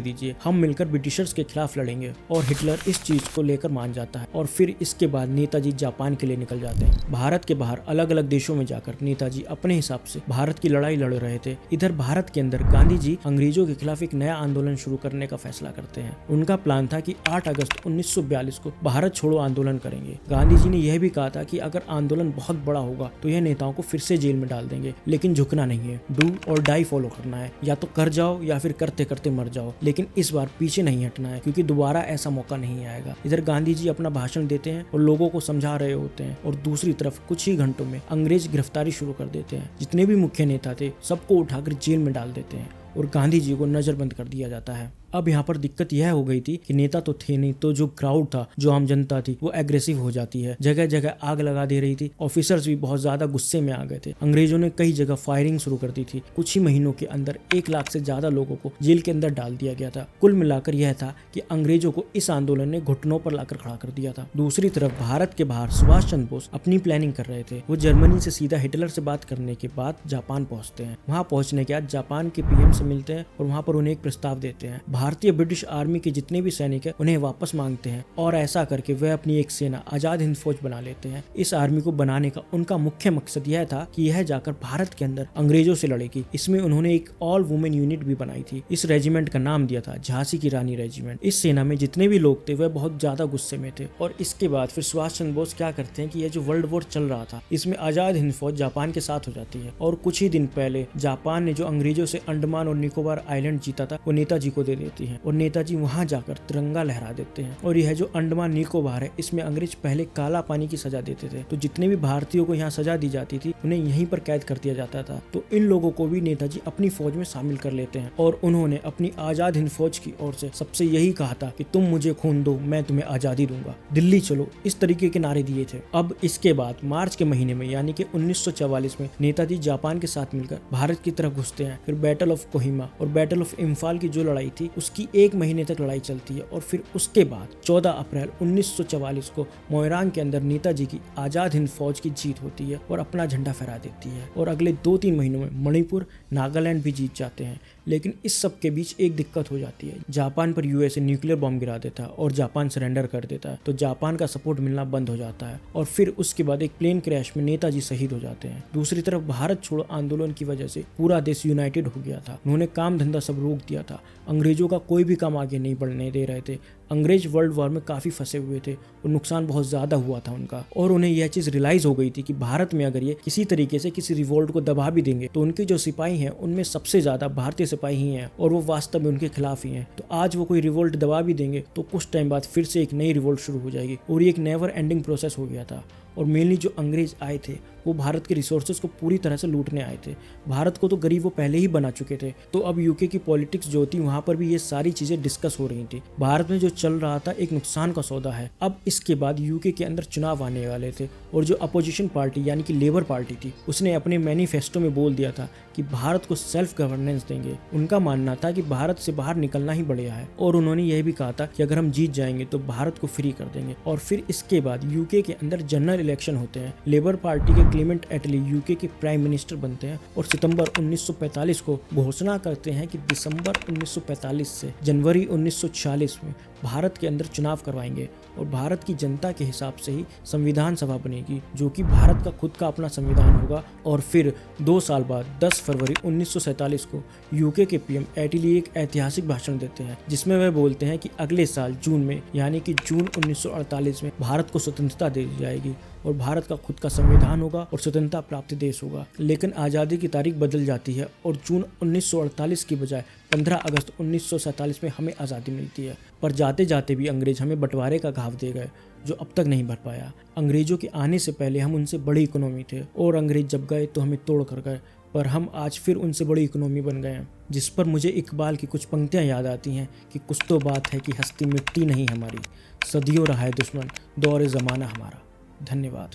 दीजिए, हम मिलकर ब्रिटिशर्स के खिलाफ लड़ेंगे। और हिटलर इस चीज को लेकर मान जाता है और फिर इसके बाद नेताजी जापान के लिए निकल जाते हैं। भारत के बाहर अलग अलग देशों में जाकर नेताजी अपने हिसाब से भारत की लड़ाई लड़ रहे थे। इधर भारत के अंदर गांधी जी अंग्रेजों के खिलाफ एक नया आंदोलन शुरू करने का फैसला करते हैं। उनका प्लान था कि 8 अगस्त 1942 को भारत छोड़ो आंदोलन करेंगे। गांधी जी ने यह भी कहा था कि अगर आंदोलन बहुत बड़ा होगा तो यह नेताओं को फिर से जेल में डाल देंगे, लेकिन झुकना नहीं है, डू और डाई फॉलो करना है, या तो कर जाओ या फिर करते करते मर जाओ, लेकिन इस बार पीछे नहीं हटना है क्योंकि दोबारा ऐसा मौका नहीं आएगा। इधर गांधी जी अपना भाषण देते हैं और लोगों को समझा रहे होते हैं और दूसरी तरफ कुछ ही घंटों में अंग्रेज गिरफ्तारी शुरू कर देते हैं। जितने भी मुख्य नेता थे सबको उठाकर जेल में डाल देते हैं और गांधी जी को नजरबंद कर दिया जाता है। अब यहाँ पर दिक्कत यह हो गई थी कि नेता तो थे नहीं, तो जो क्राउड था, जो आम जनता थी, वो एग्रेसिव हो जाती है, जगह जगह आग लगा दे रही थी। ऑफिसर्स भी बहुत ज्यादा गुस्से में आ गए थे। अंग्रेजों ने कई जगह फायरिंग शुरू कर दी थी। कुछ ही महीनों के अंदर 1 लाख से ज्यादा लोगों को जेल के अंदर डाल दिया गया था। कुल मिलाकर यह था कि अंग्रेजों को इस आंदोलन ने घुटनों पर लाकर खड़ा कर दिया था। दूसरी तरफ भारत के बाहर सुभाष चंद्र बोस अपनी प्लानिंग कर रहे थे। वो जर्मनी से सीधा हिटलर से बात करने के बाद जापान पहुंचते हैं। वहां पहुंचने के बाद जापान के पीएम से मिलते हैं और वहां पर उन्हें एक प्रस्ताव देते हैं। भारतीय ब्रिटिश आर्मी के जितने भी सैनिक हैं उन्हें वापस मांगते हैं और ऐसा करके वह अपनी एक सेना आजाद हिंद फौज बना लेते हैं। इस आर्मी को बनाने का उनका मुख्य मकसद यह था कि यह जाकर भारत के अंदर अंग्रेजों से लड़ेगी। इसमें उन्होंने एक ऑल वुमेन यूनिट भी बनाई थी। इस रेजिमेंट का नाम दिया था झांसी की रानी रेजिमेंट। इस सेना में जितने भी लोग थे वह बहुत ज्यादा गुस्से में थे। और इसके बाद फिर सुभाष चंद्र बोस क्या करते हैं कि यह जो वर्ल्ड वॉर चल रहा था इसमें आजाद हिंद फौज जापान के साथ हो जाती है और कुछ ही दिन पहले जापान ने जो अंग्रेजों से अंडमान और निकोबार आइलैंड जीता था वो नेताजी को दे देती है और नेताजी वहां जाकर तिरंगा लहरा देते हैं। और यह जो अंडमान निकोबार है इसमें अंग्रेज पहले काला पानी की सजा देते थे, तो जितने भी भारतीयों को यहाँ सजा दी जाती थी उन्हें यहीं पर कैद कर दिया जाता था। तो इन लोगों को भी नेताजी अपनी फौज में शामिल कर लेते हैं और उन्होंने अपनी आजाद हिंद फौज की ओर से सबसे यही कहा था कि तुम मुझे खून दो, मैं तुम्हें आजादी दूंगा, दिल्ली चलो, इस तरीके के नारे दिए थे। अब इसके बाद मार्च के महीने में यानी कि 1944 में नेताजी जापान के साथ मिलकर भारत की तरफ घुसते हैं। फिर बैटल ऑफ कोहिमा और बैटल ऑफ इम्फाल की जो लड़ाई थी उसकी 1 महीने तक लड़ाई चलती है और फिर उसके बाद 14 अप्रैल 1944 को मोइरांग के अंदर नेताजी की आजाद हिंद फौज की जीत होती है और अपना झंडा फहरा देती है। और अगले 2-3 महीनों में मणिपुर, नागालैंड भी जीत जाते हैं। लेकिन इस सब के बीच एक दिक्कत हो जाती है। जापान पर यूएसए न्यूक्लियर बॉम्ब गिरा देता है और जापान सरेंडर कर देता है, तो जापान का सपोर्ट मिलना बंद हो जाता है और फिर उसके बाद एक प्लेन क्रैश में नेताजी शहीद हो जाते हैं। दूसरी तरफ भारत छोड़ो आंदोलन की वजह से पूरा देश यूनाइटेड हो गया था। उन्होंने काम धंधा सब रोक दिया था, अंग्रेजों का कोई भी काम आगे नहीं बढ़ने दे रहे थे। अंग्रेज वर्ल्ड वॉर में काफ़ी फंसे हुए थे और नुकसान बहुत ज़्यादा हुआ था उनका, और उन्हें यह चीज़ रियलाइज़ हो गई थी कि भारत में अगर ये किसी तरीके से किसी रिवोल्ट को दबा भी देंगे तो उनके जो सिपाही हैं उनमें सबसे ज़्यादा भारतीय सिपाही ही हैं और वो वास्तव में उनके खिलाफ ही हैं। तो आज वो कोई रिवोल्ट दबा भी देंगे तो कुछ टाइम बाद फिर से एक नई रिवोल्ट शुरू हो जाएगी, और ये एक नेवर एंडिंग प्रोसेस हो गया था। और मेनली जो अंग्रेज आए थे वो भारत के रिसोर्सेज को पूरी तरह से लूटने आए थे। भारत को तो गरीब वो पहले ही बना चुके थे, तो अब यूके की पॉलिटिक्स जो थी वहाँ पर भी ये सारी चीज़ें डिस्कस हो रही थी। भारत में जो चल रहा था एक नुकसान का सौदा है। अब इसके बाद यूके के अंदर चुनाव आने वाले थे, और जो अपोजिशन पार्टी यानी कि लेबर पार्टी थी उसने अपने मैनिफेस्टो में बोल दिया था कि भारत को सेल्फ गवर्नेंस देंगे। उनका मानना था कि भारत से बाहर निकलना ही बढ़िया है, और उन्होंने यह भी कहा था कि अगर हम जीत जाएंगे तो भारत को फ्री कर देंगे। और फिर इसके बाद यूके के अंदर जनरल इलेक्शन होते हैं। लेबर पार्टी के क्लेमेंट एटली यूके के प्राइम मिनिस्टर बनते हैं और सितंबर 1945 को घोषणा करते हैं कि दिसंबर 1945 से जनवरी 1946 में भारत के अंदर चुनाव करवाएंगे, और भारत की जनता के हिसाब से ही संविधान सभा बनेगी, जो कि भारत का खुद का अपना संविधान होगा। और फिर 2 साल बाद 10 फरवरी 1947 को यूके के पीएम एटली एक ऐतिहासिक भाषण देते हैं, जिसमें वह बोलते हैं कि अगले साल जून में यानी कि जून 1948 में भारत को स्वतंत्रता दे दी जाएगी और भारत का खुद का संविधान होगा और स्वतंत्रता प्राप्त देश होगा। लेकिन आज़ादी की तारीख बदल जाती है और जून 1948 की बजाय 15 अगस्त 1947 में हमें आज़ादी मिलती है। पर जाते जाते भी अंग्रेज हमें बंटवारे का घाव दे गए, जो अब तक नहीं भर पाया। अंग्रेजों के आने से पहले हम उनसे बड़ी इकोनॉमी थे, और अंग्रेज जब गए तो हमें तोड़ कर गए, पर हम आज फिर उनसे बड़ी इकोनॉमी बन गए हैं। जिस पर मुझे इकबाल की कुछ पंक्तियाँ याद आती हैं कि कुछ तो बात है कि हस्ती मिट्टी नहीं हमारी, सदियों रहा है दुश्मन दौर ज़माना हमारा। धन्यवाद।